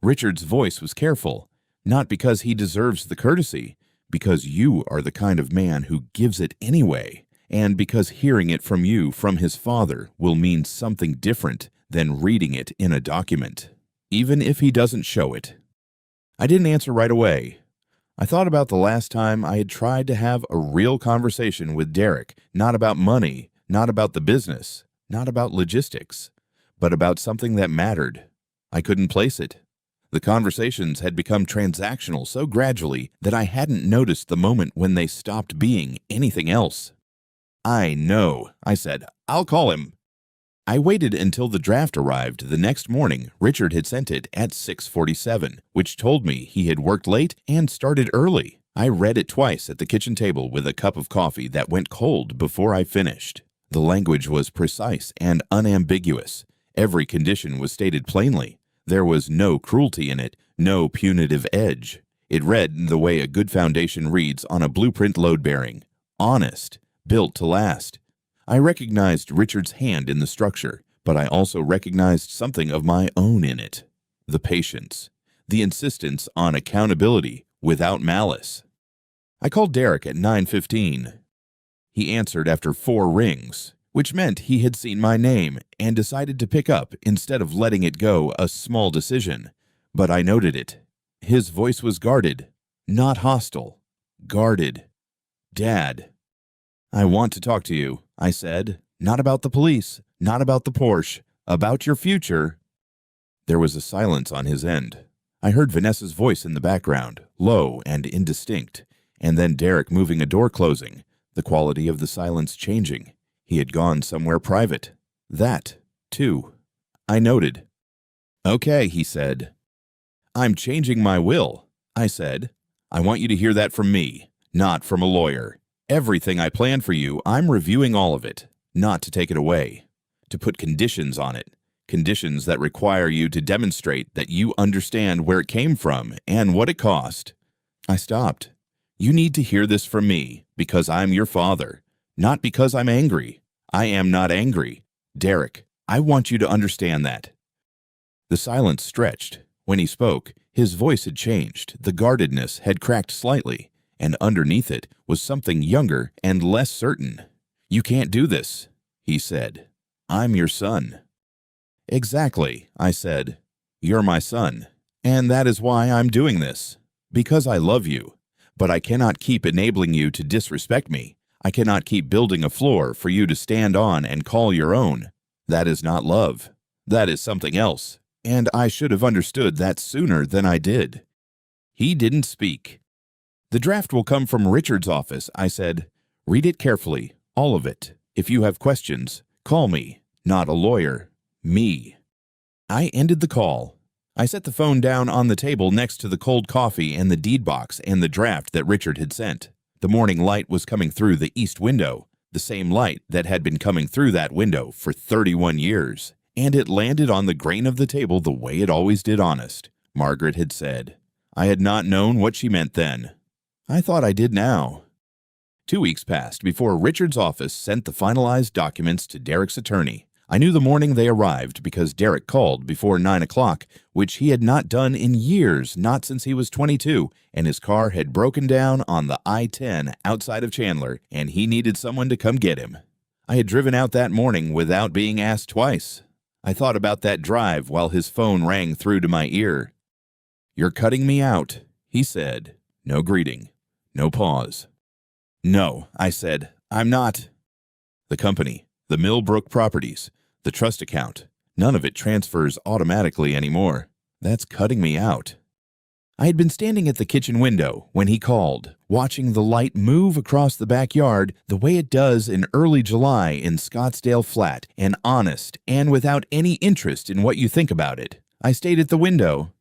Richard's voice was careful, not because he deserves the courtesy, because you are the kind of man who gives it anyway, and because hearing it from you from his father will mean something different than reading it in a document, even if he doesn't show it. I didn't answer right away. I thought about the last time I had tried to have a real conversation with Derek, not about money, not about the business, not about logistics, but about something that mattered. I couldn't place it. The conversations had become transactional so gradually that I hadn't noticed the moment when they stopped being anything else. I know, I said. I'll call him. I waited until the draft arrived the next morning. Richard had sent it at 6:47, which told me he had worked late and started early. I read it twice at the kitchen table with a cup of coffee that went cold before I finished. The language was precise and unambiguous. Every condition was stated plainly. There was no cruelty in it, no punitive edge. It read the way a good foundation reads on a blueprint load-bearing. Honest, built to last. I recognized Richard's hand in the structure, but I also recognized something of my own in it. The patience, the insistence on accountability without malice. I called Derek at 9:15. He answered after 4 rings, which meant he had seen my name and decided to pick up instead of letting it go a small decision. But I noted it. His voice was guarded, not hostile. Guarded. Dad. I want to talk to you, I said. Not about the police, not about the Porsche, about your future. There was a silence on his end. I heard Vanessa's voice in the background, low and indistinct, and then Derek moving a door closing, the quality of the silence changing. He had gone somewhere private. That, too. I noted. Okay, he said. I'm changing my will, I said. I want you to hear that from me, not from a lawyer. Everything I planned for you, I'm reviewing all of it, not to take it away, to put conditions on it, conditions that require you to demonstrate that you understand where it came from and what it cost. I stopped. You need to hear this from me, because I'm your father, not because I'm angry. I am not angry. Derek, I want you to understand that. The silence stretched. When he spoke, his voice had changed, the guardedness had cracked slightly, and underneath it was something younger and less certain. You can't do this, he said. I'm your son. Exactly, I said. You're my son, and that is why I'm doing this. Because I love you. But I cannot keep enabling you to disrespect me. I cannot keep building a floor for you to stand on and call your own. That is not love. That is something else, and I should have understood that sooner than I did. He didn't speak. The draft will come from Richard's office, I said. Read it carefully, all of it. If you have questions, call me, not a lawyer, me. I ended the call. I set the phone down on the table next to the cold coffee and the deed box and the draft that Richard had sent. The morning light was coming through the east window, the same light that had been coming through that window for 31 years, and it landed on the grain of the table the way it always did, honest, Margaret had said. I had not known what she meant then. I thought I did now. 2 weeks passed before Richard's office sent the finalized documents to Derek's attorney. I knew the morning they arrived because Derek called before 9 o'clock, which he had not done in years, not since he was 22, and his car had broken down on the I-10 outside of Chandler, and he needed someone to come get him. I had driven out that morning without being asked twice. I thought about that drive while his phone rang through to my ear. You're cutting me out, he said. No greeting. No pause. No, I said. I'm not. The company, the Millbrook Properties, the trust account, none of it transfers automatically anymore. That's cutting me out. I had been standing at the kitchen window when he called, watching the light move across the backyard the way it does in early July in Scottsdale Flat, and honest and without any interest in what you think about it. I stayed at the window.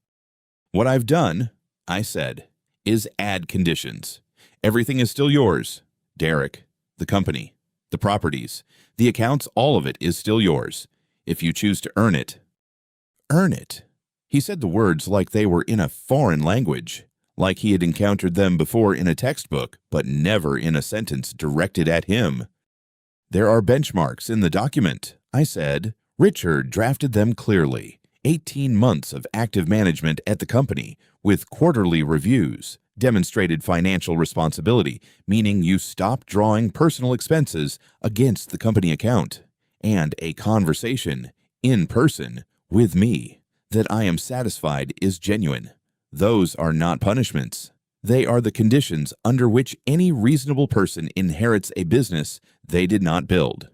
What I've done, I said, is add conditions. Everything is still yours. Derek, the company, the properties, the accounts, all of it is still yours. If you choose to earn it. Earn it. He said the words like they were in a foreign language, like he had encountered them before in a textbook, but never in a sentence directed at him. There are benchmarks in the document, I said. Richard drafted them clearly. 18 months of active management at the company, with quarterly reviews, demonstrated financial responsibility, meaning you stop drawing personal expenses against the company account, and a conversation, in person, with me, that I am satisfied is genuine. Those are not punishments. They are the conditions under which any reasonable person inherits a business they did not build.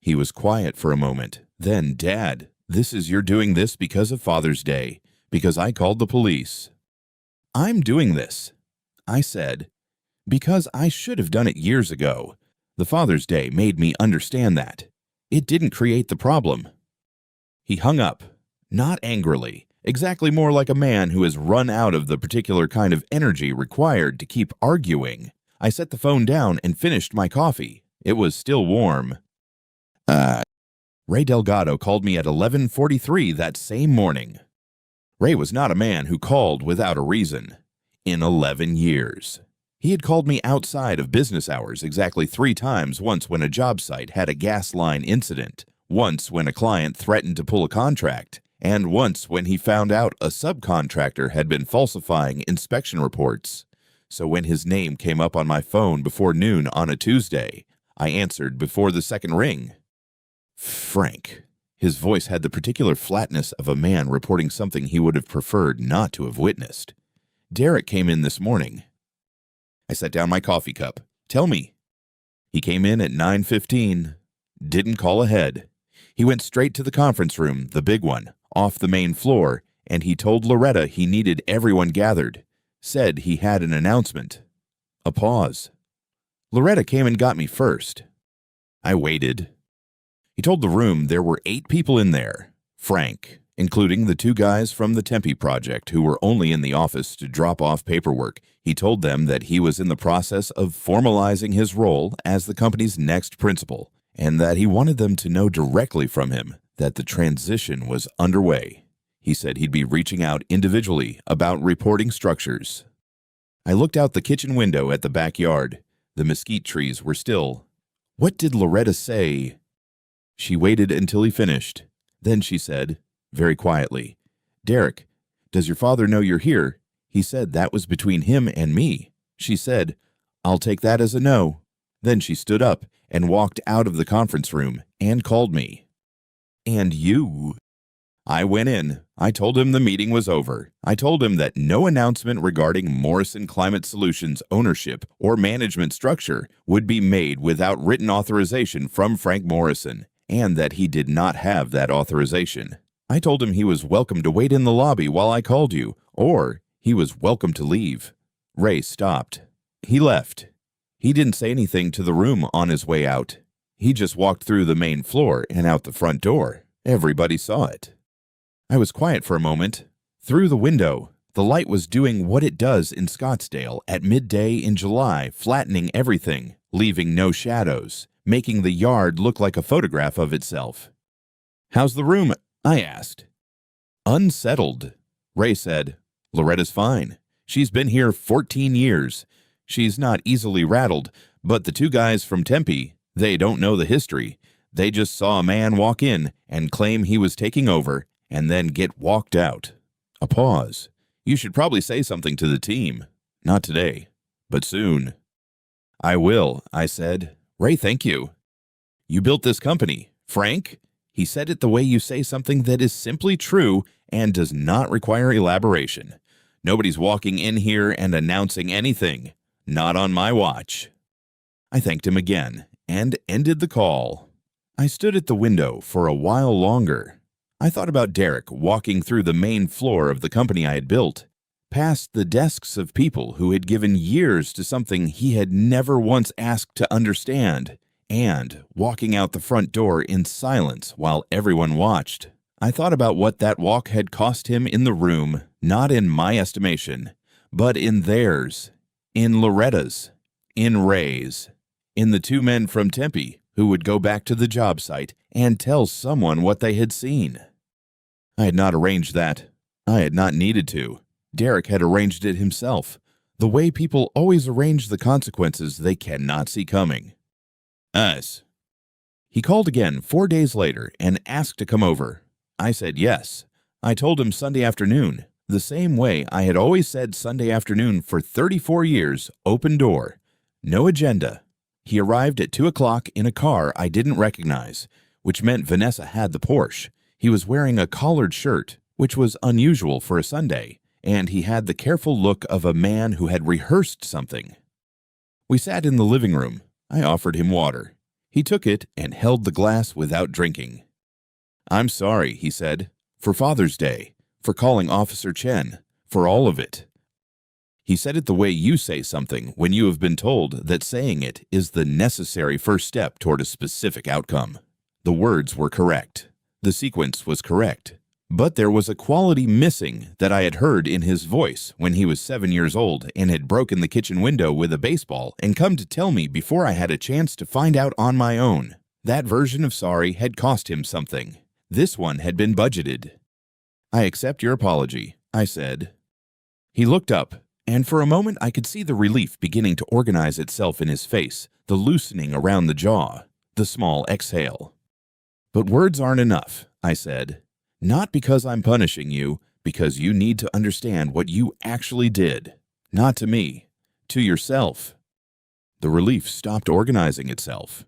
He was quiet for a moment. Then, Dad, you're doing this because of Father's Day, because I called the police. I'm doing this, I said, because I should have done it years ago. The Father's Day made me understand that. It didn't create the problem. He hung up, not angrily, exactly more like a man who has run out of the particular kind of energy required to keep arguing. I set the phone down and finished my coffee. It was still warm. Ray Delgado called me at 11:43 that same morning. Ray was not a man who called without a reason. In 11 years. He had called me outside of business hours exactly 3 times, once when a job site had a gas line incident, once when a client threatened to pull a contract, and once when he found out a subcontractor had been falsifying inspection reports. So when his name came up on my phone before noon on a Tuesday, I answered before the second ring. Frank. His voice had the particular flatness of a man reporting something he would have preferred not to have witnessed. Derek came in this morning. I set down my coffee cup. Tell me. He came in at 9:15. Didn't call ahead. He went straight to the conference room, the big one, off the main floor, and he told Loretta he needed everyone gathered. Said he had an announcement. A pause. Loretta came and got me first. I waited. He told the room there were 8 people in there. Frank, including the 2 guys from the Tempe project who were only in the office to drop off paperwork. He told them that he was in the process of formalizing his role as the company's next principal, and that he wanted them to know directly from him that the transition was underway. He said he'd be reaching out individually about reporting structures. I looked out the kitchen window at the backyard. The mesquite trees were still. What did Loretta say? She waited until he finished. Then she said, very quietly, Derek, does your father know you're here? He said that was between him and me. She said, I'll take that as a no. Then she stood up and walked out of the conference room and called me. And you? I went in. I told him the meeting was over. I told him that no announcement regarding Morrison Climate Solutions ownership or management structure would be made without written authorization from Frank Morrison, and that he did not have that authorization. I told him he was welcome to wait in the lobby while I called you, or he was welcome to leave. Ray stopped. He left. He didn't say anything to the room on his way out. He just walked through the main floor and out the front door. Everybody saw it. I was quiet for a moment. Through the window, the light was doing what it does in Scottsdale at midday in July, flattening everything, leaving no shadows, making the yard look like a photograph of itself. How's the room? I asked. Unsettled. Ray said, Loretta's fine. She's been here 14 years. She's not easily rattled, but the two guys from Tempe, they don't know the history. They just saw a man walk in and claim he was taking over, and then get walked out. A pause. You should probably say something to the team. Not today, but soon. I will, I said. Ray, thank you. You built this company, Frank? He said it the way you say something that is simply true and does not require elaboration. Nobody's walking in here and announcing anything. Not on my watch. I thanked him again and ended the call. I stood at the window for a while longer. I thought about Derek walking through the main floor of the company I had built, past the desks of people who had given years to something he had never once asked to understand, and walking out the front door in silence while everyone watched. I thought about what that walk had cost him in the room, not in my estimation, but in theirs, in Loretta's, in Ray's, in the two men from Tempe who would go back to the job site and tell someone what they had seen. I had not arranged that. I had not needed to. Derek had arranged it himself, the way people always arrange the consequences they cannot see coming. Us. He called again 4 days later and asked to come over. I said yes. I told him Sunday afternoon, the same way I had always said Sunday afternoon for 34 years, open door. No agenda. He arrived at 2 o'clock in a car I didn't recognize, which meant Vanessa had the Porsche. He was wearing a collared shirt, which was unusual for a Sunday, and he had the careful look of a man who had rehearsed something. We sat in the living room. I offered him water. He took it and held the glass without drinking. I'm sorry, he said, for Father's Day, for calling Officer Chen, for all of it. He said it the way you say something when you have been told that saying it is the necessary first step toward a specific outcome. The words were correct. The sequence was correct. But there was a quality missing that I had heard in his voice when he was 7 years old and had broken the kitchen window with a baseball and come to tell me before I had a chance to find out on my own. That version of sorry had cost him something. This one had been budgeted. I accept your apology, I said. He looked up, and for a moment I could see the relief beginning to organize itself in his face, the loosening around the jaw, the small exhale. But words aren't enough, I said. Not because I'm punishing you, because you need to understand what you actually did. Not to me, to yourself. The relief stopped organizing itself.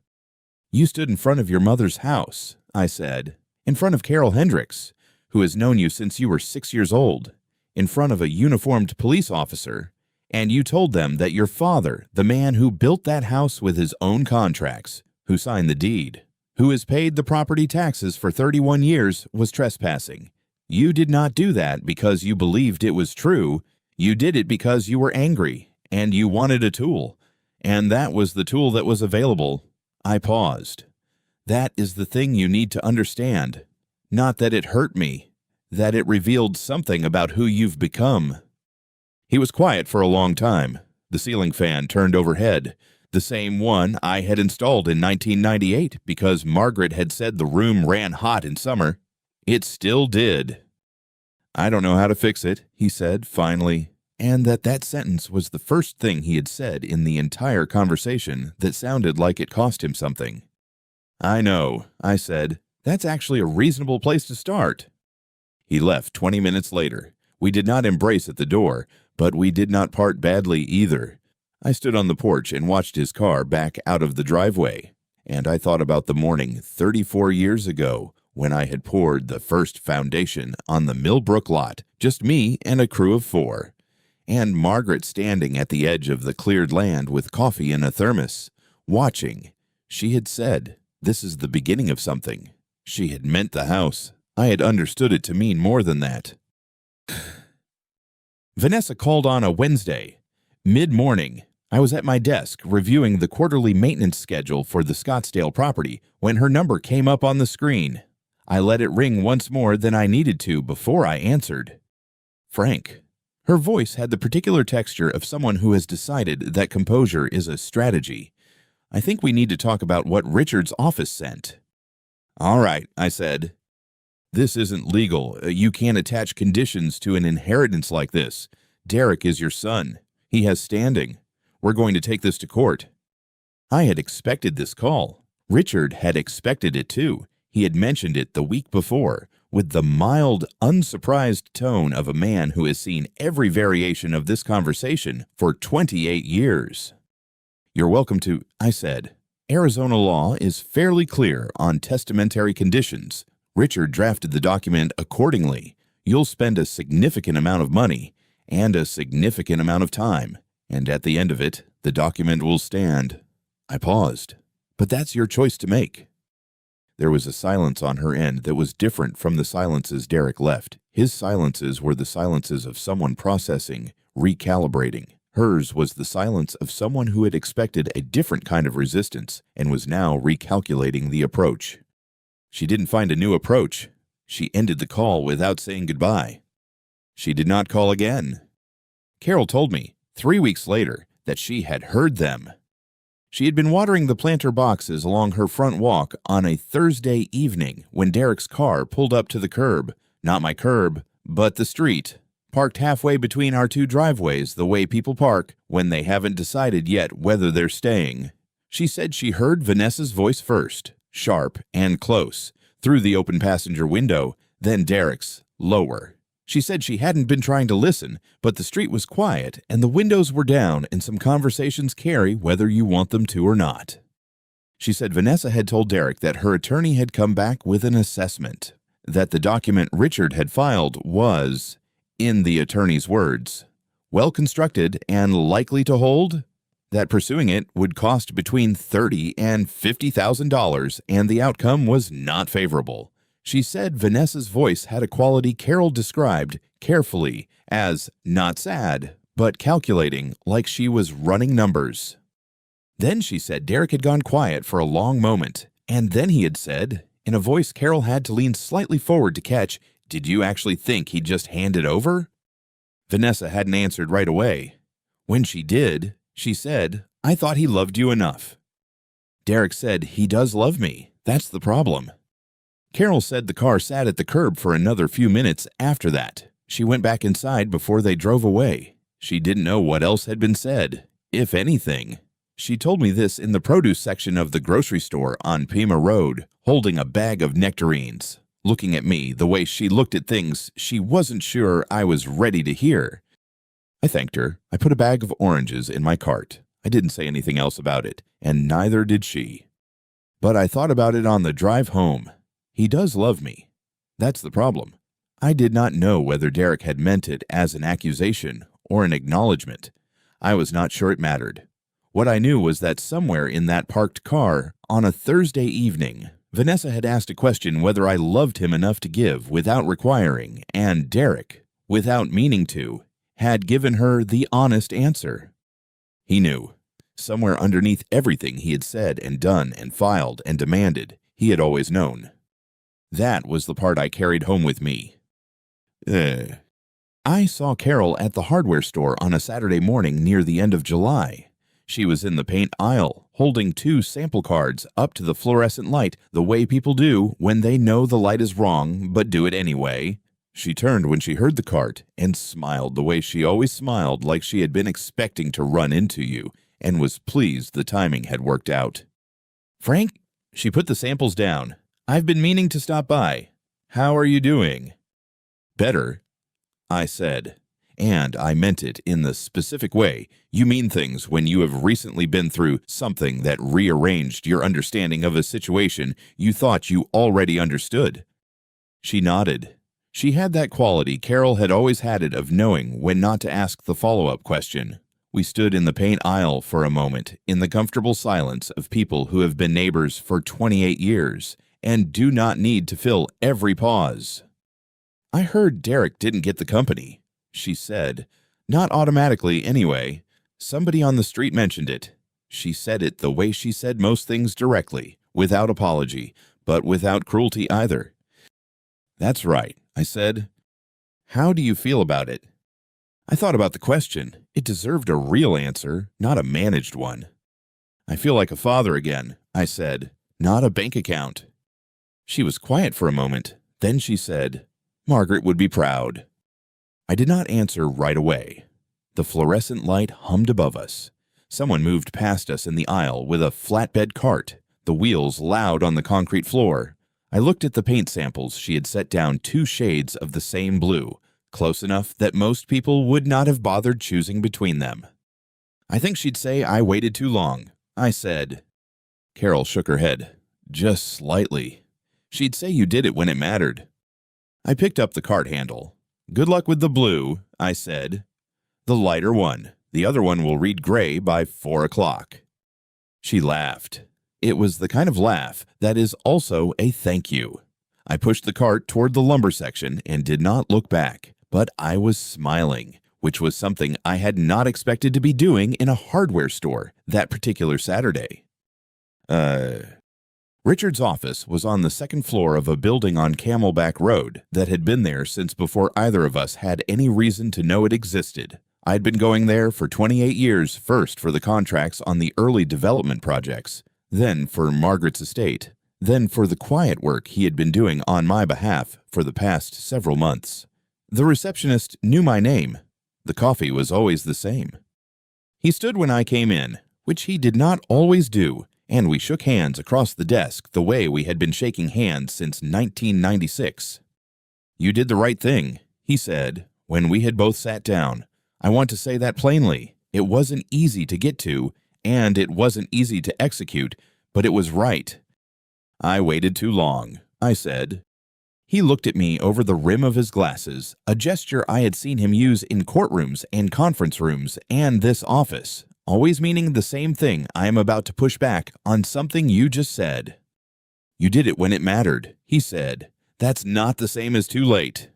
You stood in front of your mother's house, I said, in front of Carol Hendricks, who has known you since you were 6 years old, in front of a uniformed police officer, and you told them that your father, the man who built that house with his own contracts, who signed the deed, who has paid the property taxes for 31 years, was trespassing. You did not do that because you believed it was true. You did it because you were angry, and you wanted a tool, and that was the tool that was available. I paused. That is the thing you need to understand. Not that it hurt me, that it revealed something about who you've become. He was quiet for a long time. The ceiling fan turned overhead. The same one I had installed in 1998 because Margaret had said the room ran hot in summer. It still did. I don't know how to fix it, he said finally, and that sentence was the first thing he had said in the entire conversation that sounded like it cost him something. "I know," I said. "That's actually a reasonable place to start." He left 20 minutes later. We did not embrace at the door, but we did not part badly either. I stood on the porch and watched his car back out of the driveway, and I thought about the morning 34 years ago when I had poured the first foundation on the Millbrook lot, just me and a crew of 4, and Margaret standing at the edge of the cleared land with coffee in a thermos, watching. She had said, "This is the beginning of something." She had meant the house. I had understood it to mean more than that. Vanessa called on a Wednesday. Mid-morning, I was at my desk reviewing the quarterly maintenance schedule for the Scottsdale property when her number came up on the screen. I let it ring once more than I needed to before I answered. Frank. Her voice had the particular texture of someone who has decided that composure is a strategy. "I think we need to talk about what Richard's office sent." "All right," I said. "This isn't legal. You can't attach conditions to an inheritance like this. Derek is your son. He has standing. We're going to take this to court." I had expected this call. Richard had expected it too. He had mentioned it the week before, with the mild, unsurprised tone of a man who has seen every variation of this conversation for 28 years. "You're welcome to," I said. "Arizona law is fairly clear on testamentary conditions. Richard drafted the document accordingly. You'll spend a significant amount of money and a significant amount of time, and at the end of it, the document will stand." I paused. "But that's your choice to make." There was a silence on her end that was different from the silences Derek left. His silences were the silences of someone processing, recalibrating. Hers was the silence of someone who had expected a different kind of resistance and was now recalculating the approach. She didn't find a new approach. She ended the call without saying goodbye. She did not call again. Carol told me, 3 weeks later, that she had heard them. She had been watering the planter boxes along her front walk on a Thursday evening when Derek's car pulled up to the curb. Not my curb, but the street. Parked halfway between our 2 driveways the way people park when they haven't decided yet whether they're staying. She said she heard Vanessa's voice first, sharp and close, through the open passenger window, then Derek's, lower. She said she hadn't been trying to listen, but the street was quiet and the windows were down and some conversations carry whether you want them to or not. She said Vanessa had told Derek that her attorney had come back with an assessment, that the document Richard had filed was, in the attorney's words, well-constructed and likely to hold, that pursuing it would cost between $30,000 and $50,000 and the outcome was not favorable. She said Vanessa's voice had a quality Carol described carefully as not sad, but calculating, like she was running numbers. Then she said Derek had gone quiet for a long moment, and then he had said, in a voice Carol had to lean slightly forward to catch, "Did you actually think he'd just hand it over?" Vanessa hadn't answered right away. When she did, she said, "I thought he loved you enough." Derek said, "He does love me. That's the problem." Carol said the car sat at the curb for another few minutes after that. She went back inside before they drove away. She didn't know what else had been said, if anything. She told me this in the produce section of the grocery store on Pima Road, holding a bag of nectarines, looking at me the way she looked at things she wasn't sure I was ready to hear. I thanked her. I put a bag of oranges in my cart. I didn't say anything else about it, and neither did she. But I thought about it on the drive home. He does love me. That's the problem. I did not know whether Derek had meant it as an accusation or an acknowledgement. I was not sure it mattered. What I knew was that somewhere in that parked car, on a Thursday evening, Vanessa had asked a question whether I loved him enough to give without requiring, and Derek, without meaning to, had given her the honest answer. He knew. Somewhere underneath everything he had said and done and filed and demanded, he had always known. That was the part I carried home with me. I saw Carol at the hardware store on a Saturday morning near the end of July. She was in the paint aisle, holding 2 sample cards up to the fluorescent light the way people do when they know the light is wrong but do it anyway. She turned when she heard the cart and smiled the way she always smiled, like she had been expecting to run into you and was pleased the timing had worked out. "Frank," she put the samples down. "I've been meaning to stop by. How are you doing?" "Better," I said. And I meant it in the specific way you mean things when you have recently been through something that rearranged your understanding of a situation you thought you already understood. She nodded. She had that quality Carol had always had it of knowing when not to ask the follow-up question. We stood in the paint aisle for a moment in the comfortable silence of people who have been neighbors for 28 years and do not need to fill every pause. "I heard Derek didn't get the company," she said. "Not automatically, anyway. Somebody on the street mentioned it." She said it the way she said most things, directly, without apology, but without cruelty either. "That's right," I said. "How do you feel about it?" I thought about the question. It deserved a real answer, not a managed one. "I feel like a father again," I said, "not a bank account." She was quiet for a moment. Then she said, "Margaret would be proud." I did not answer right away. The fluorescent light hummed above us. Someone moved past us in the aisle with a flatbed cart, the wheels loud on the concrete floor. I looked at the paint samples she had set down, 2 shades of the same blue, close enough that most people would not have bothered choosing between them. "I think she'd say I waited too long," I said. Carol shook her head. "Just slightly. She'd say you did it when it mattered." I picked up the cart handle. "Good luck with the blue," I said. "The lighter one. The other one will read gray by 4 o'clock. She laughed. It was the kind of laugh that is also a thank you. I pushed the cart toward the lumber section and did not look back, but I was smiling, which was something I had not expected to be doing in a hardware store that particular Saturday. Richard's office was on the second floor of a building on Camelback Road that had been there since before either of us had any reason to know it existed. I'd been going there for 28 years, first for the contracts on the early development projects, then for Margaret's estate, then for the quiet work he had been doing on my behalf for the past several months. The receptionist knew my name. The coffee was always the same. He stood when I came in, which he did not always do, and we shook hands across the desk the way we had been shaking hands since 1996. "You did the right thing," he said, when we had both sat down. "I want to say that plainly. It wasn't easy to get to, and it wasn't easy to execute, but it was right." "I waited too long," I said. He looked at me over the rim of his glasses, a gesture I had seen him use in courtrooms and conference rooms and this office, always meaning the same thing I am about to push back on something you just said. "You did it when it mattered," he said. "That's not the same as too late."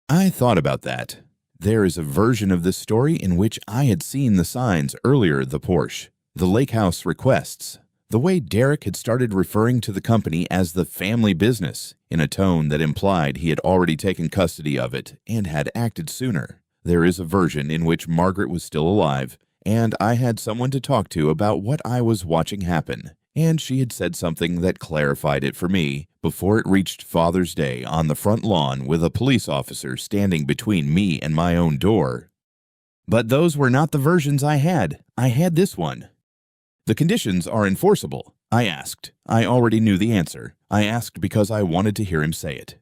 I thought about that. There is a version of this story in which I had seen the signs earlier, the Porsche, the lake house requests, the way Derek had started referring to the company as the family business, in a tone that implied he had already taken custody of it and had acted sooner. There is a version in which Margaret was still alive, and I had someone to talk to about what I was watching happen, and she had said something that clarified it for me before it reached Father's Day on the front lawn with a police officer standing between me and my own door. But those were not the versions I had. I had this one. "The conditions are enforceable?" I asked. I already knew the answer. I asked because I wanted to hear him say it.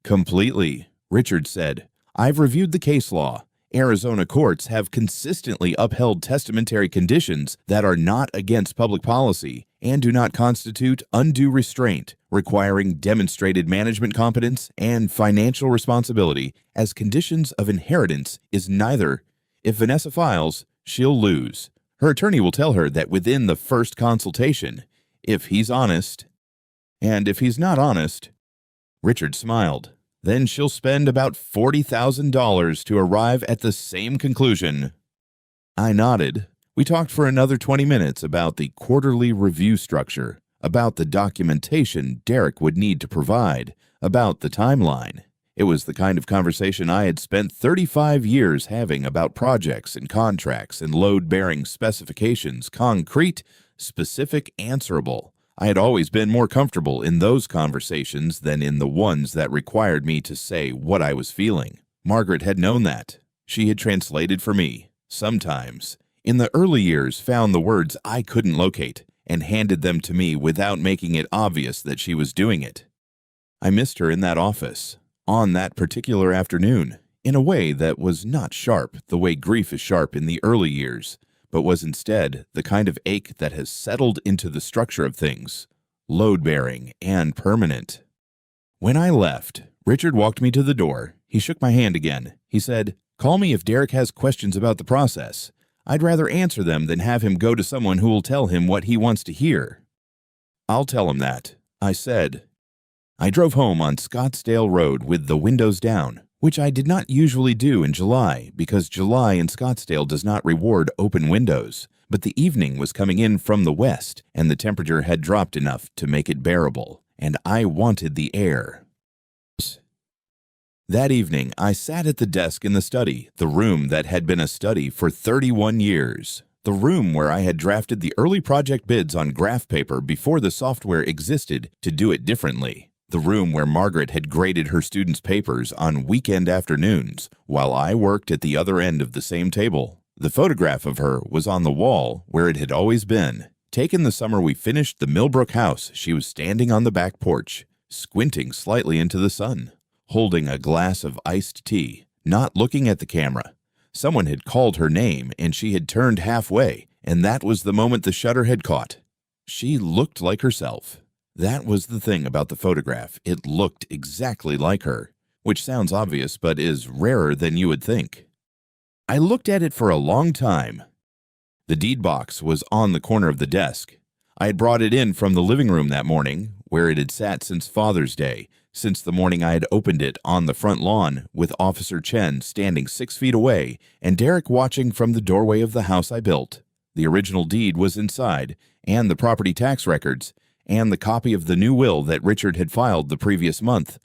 "Completely," Richard said. "I've reviewed the case law. Arizona courts have consistently upheld testamentary conditions that are not against public policy and do not constitute undue restraint, requiring demonstrated management competence and financial responsibility as conditions of inheritance is neither. If Vanessa files, she'll lose. Her attorney will tell her that within the first consultation, if he's honest. And if he's not honest," Richard smiled, "then she'll spend about $40,000 to arrive at the same conclusion." I nodded. We talked for another 20 minutes about the quarterly review structure, about the documentation Derek would need to provide, about the timeline. It was the kind of conversation I had spent 35 years having about projects and contracts and load-bearing specifications, concrete, specific, answerable. I had always been more comfortable in those conversations than in the ones that required me to say what I was feeling. Margaret had known that. She had translated for me, sometimes. In the early years, found the words I couldn't locate and handed them to me without making it obvious that she was doing it. I missed her in that office, on that particular afternoon, in a way that was not sharp the way grief is sharp in the early years, but was instead the kind of ache that has settled into the structure of things, load-bearing and permanent. When I left, Richard walked me to the door. He shook my hand again. He said, "Call me if Derek has questions about the process. I'd rather answer them than have him go to someone who will tell him what he wants to hear." "I'll tell him that," I said. I drove home on Scottsdale Road with the windows down, which I did not usually do in July because July in Scottsdale does not reward open windows, but the evening was coming in from the west and the temperature had dropped enough to make it bearable, and I wanted the air. That evening, I sat at the desk in the study, the room that had been a study for 31 years. The room where I had drafted the early project bids on graph paper before the software existed to do it differently. The room where Margaret had graded her students' papers on weekend afternoons while I worked at the other end of the same table. The photograph of her was on the wall where it had always been. Taken the summer we finished the Millbrook house, she was standing on the back porch, squinting slightly into the sun, holding a glass of iced tea, not looking at the camera. Someone had called her name and she had turned halfway, and that was the moment the shutter had caught. She looked like herself. That was the thing about the photograph. It looked exactly like her, which sounds obvious but is rarer than you would think. I looked at it for a long time. The deed box was on the corner of the desk. I had brought it in from the living room that morning, where it had sat since Father's Day, since the morning I had opened it on the front lawn with Officer Chen standing 6 feet away and Derek watching from the doorway of the house I built. The original deed was inside, and the property tax records, and the copy of the new will that Richard had filed the previous month.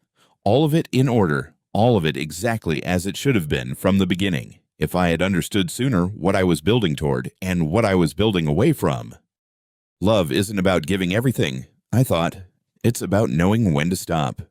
All of it in order, all of it exactly as it should have been from the beginning, if I had understood sooner what I was building toward and what I was building away from. Love isn't about giving everything, I thought. It's about knowing when to stop.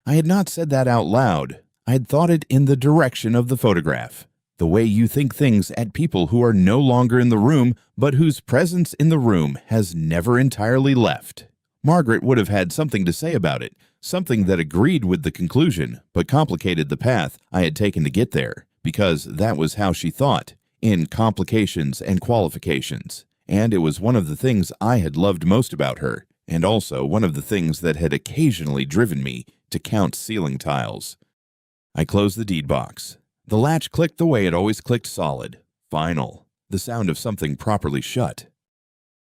I had not said that out loud. I had thought it in the direction of the photograph. The way you think things at people who are no longer in the room, but whose presence in the room has never entirely left. Margaret would have had something to say about it, something that agreed with the conclusion, but complicated the path I had taken to get there, because that was how she thought, in complications and qualifications. And it was one of the things I had loved most about her, and also one of the things that had occasionally driven me to count ceiling tiles. I closed the deed box. The latch clicked the way it always clicked, solid, final, the sound of something properly shut.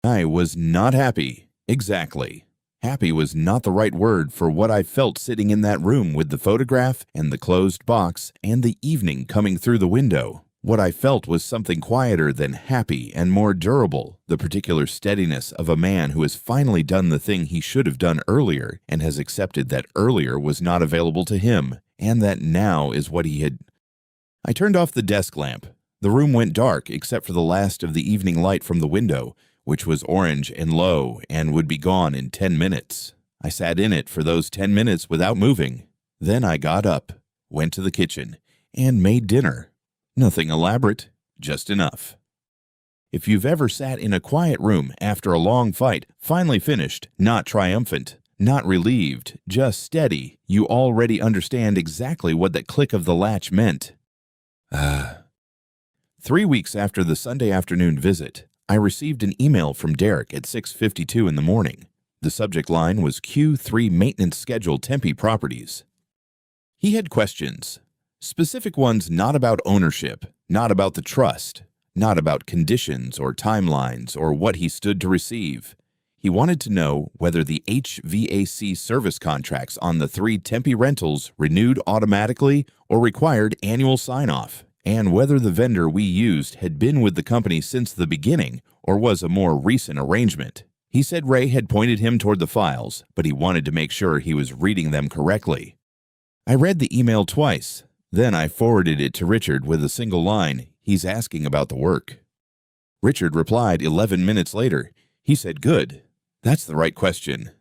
I was not happy. Exactly. Happy was not the right word for what I felt sitting in that room with the photograph and the closed box and the evening coming through the window. What I felt was something quieter than happy and more durable, the particular steadiness of a man who has finally done the thing he should have done earlier and has accepted that earlier was not available to him, and that now is what he had. I turned off the desk lamp. The room went dark except for the last of the evening light from the window, which was orange and low and would be gone in 10 minutes. I sat in it for those 10 minutes without moving. Then I got up, went to the kitchen, and made dinner. Nothing elaborate, just enough. If you've ever sat in a quiet room after a long fight, finally finished, not triumphant, not relieved, just steady, you already understand exactly what that click of the latch meant. 3 weeks after the Sunday afternoon visit, I received an email from Derek at 6:52 in the morning. The subject line was Q3 Maintenance Schedule Tempe Properties. He had questions, specific ones not about ownership, not about the trust, not about conditions or timelines or what he stood to receive. He wanted to know whether the HVAC service contracts on the 3 Tempe rentals renewed automatically or required annual sign-off, and whether the vendor we used had been with the company since the beginning or was a more recent arrangement. He said Ray had pointed him toward the files, but he wanted to make sure he was reading them correctly. I read the email twice. Then I forwarded it to Richard with a single line, "He's asking about the work." Richard replied 11 minutes later. He said, "Good." That's the right question.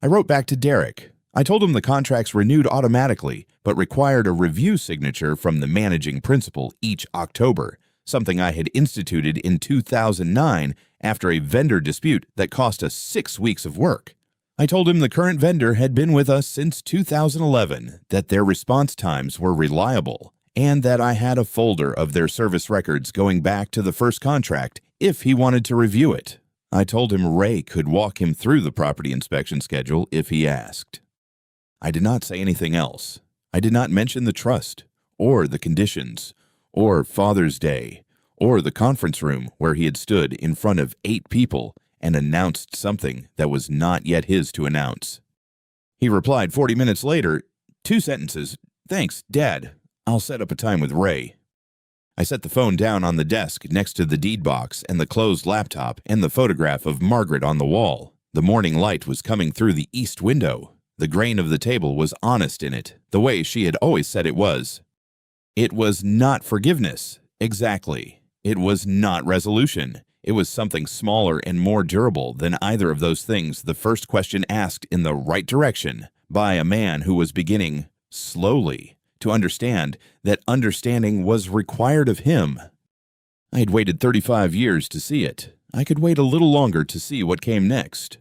I wrote back to Derek. I told him the contracts renewed automatically, but required a review signature from the managing principal each October, something I had instituted in 2009 after a vendor dispute that cost us 6 weeks of work. I told him the current vendor had been with us since 2011, that their response times were reliable, and that I had a folder of their service records going back to the first contract if he wanted to review it. I told him Ray could walk him through the property inspection schedule if he asked. I did not say anything else. I did not mention the trust, or the conditions, or Father's Day, or the conference room where he had stood in front of 8 people and announced something that was not yet his to announce. He replied 40 minutes later, 2 sentences, "Thanks, Dad. I'll set up a time with Ray." I set the phone down on the desk next to the deed box and the closed laptop and the photograph of Margaret on the wall. The morning light was coming through the east window. The grain of the table was honest in it, the way she had always said it was. It was not forgiveness, exactly. It was not resolution. It was something smaller and more durable than either of those things the first question asked in the right direction by a man who was beginning, slowly, to understand that understanding was required of him. I had waited 35 years to see it. I could wait a little longer to see what came next.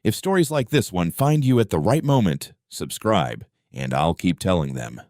If stories like this one find you at the right moment, subscribe, and I'll keep telling them.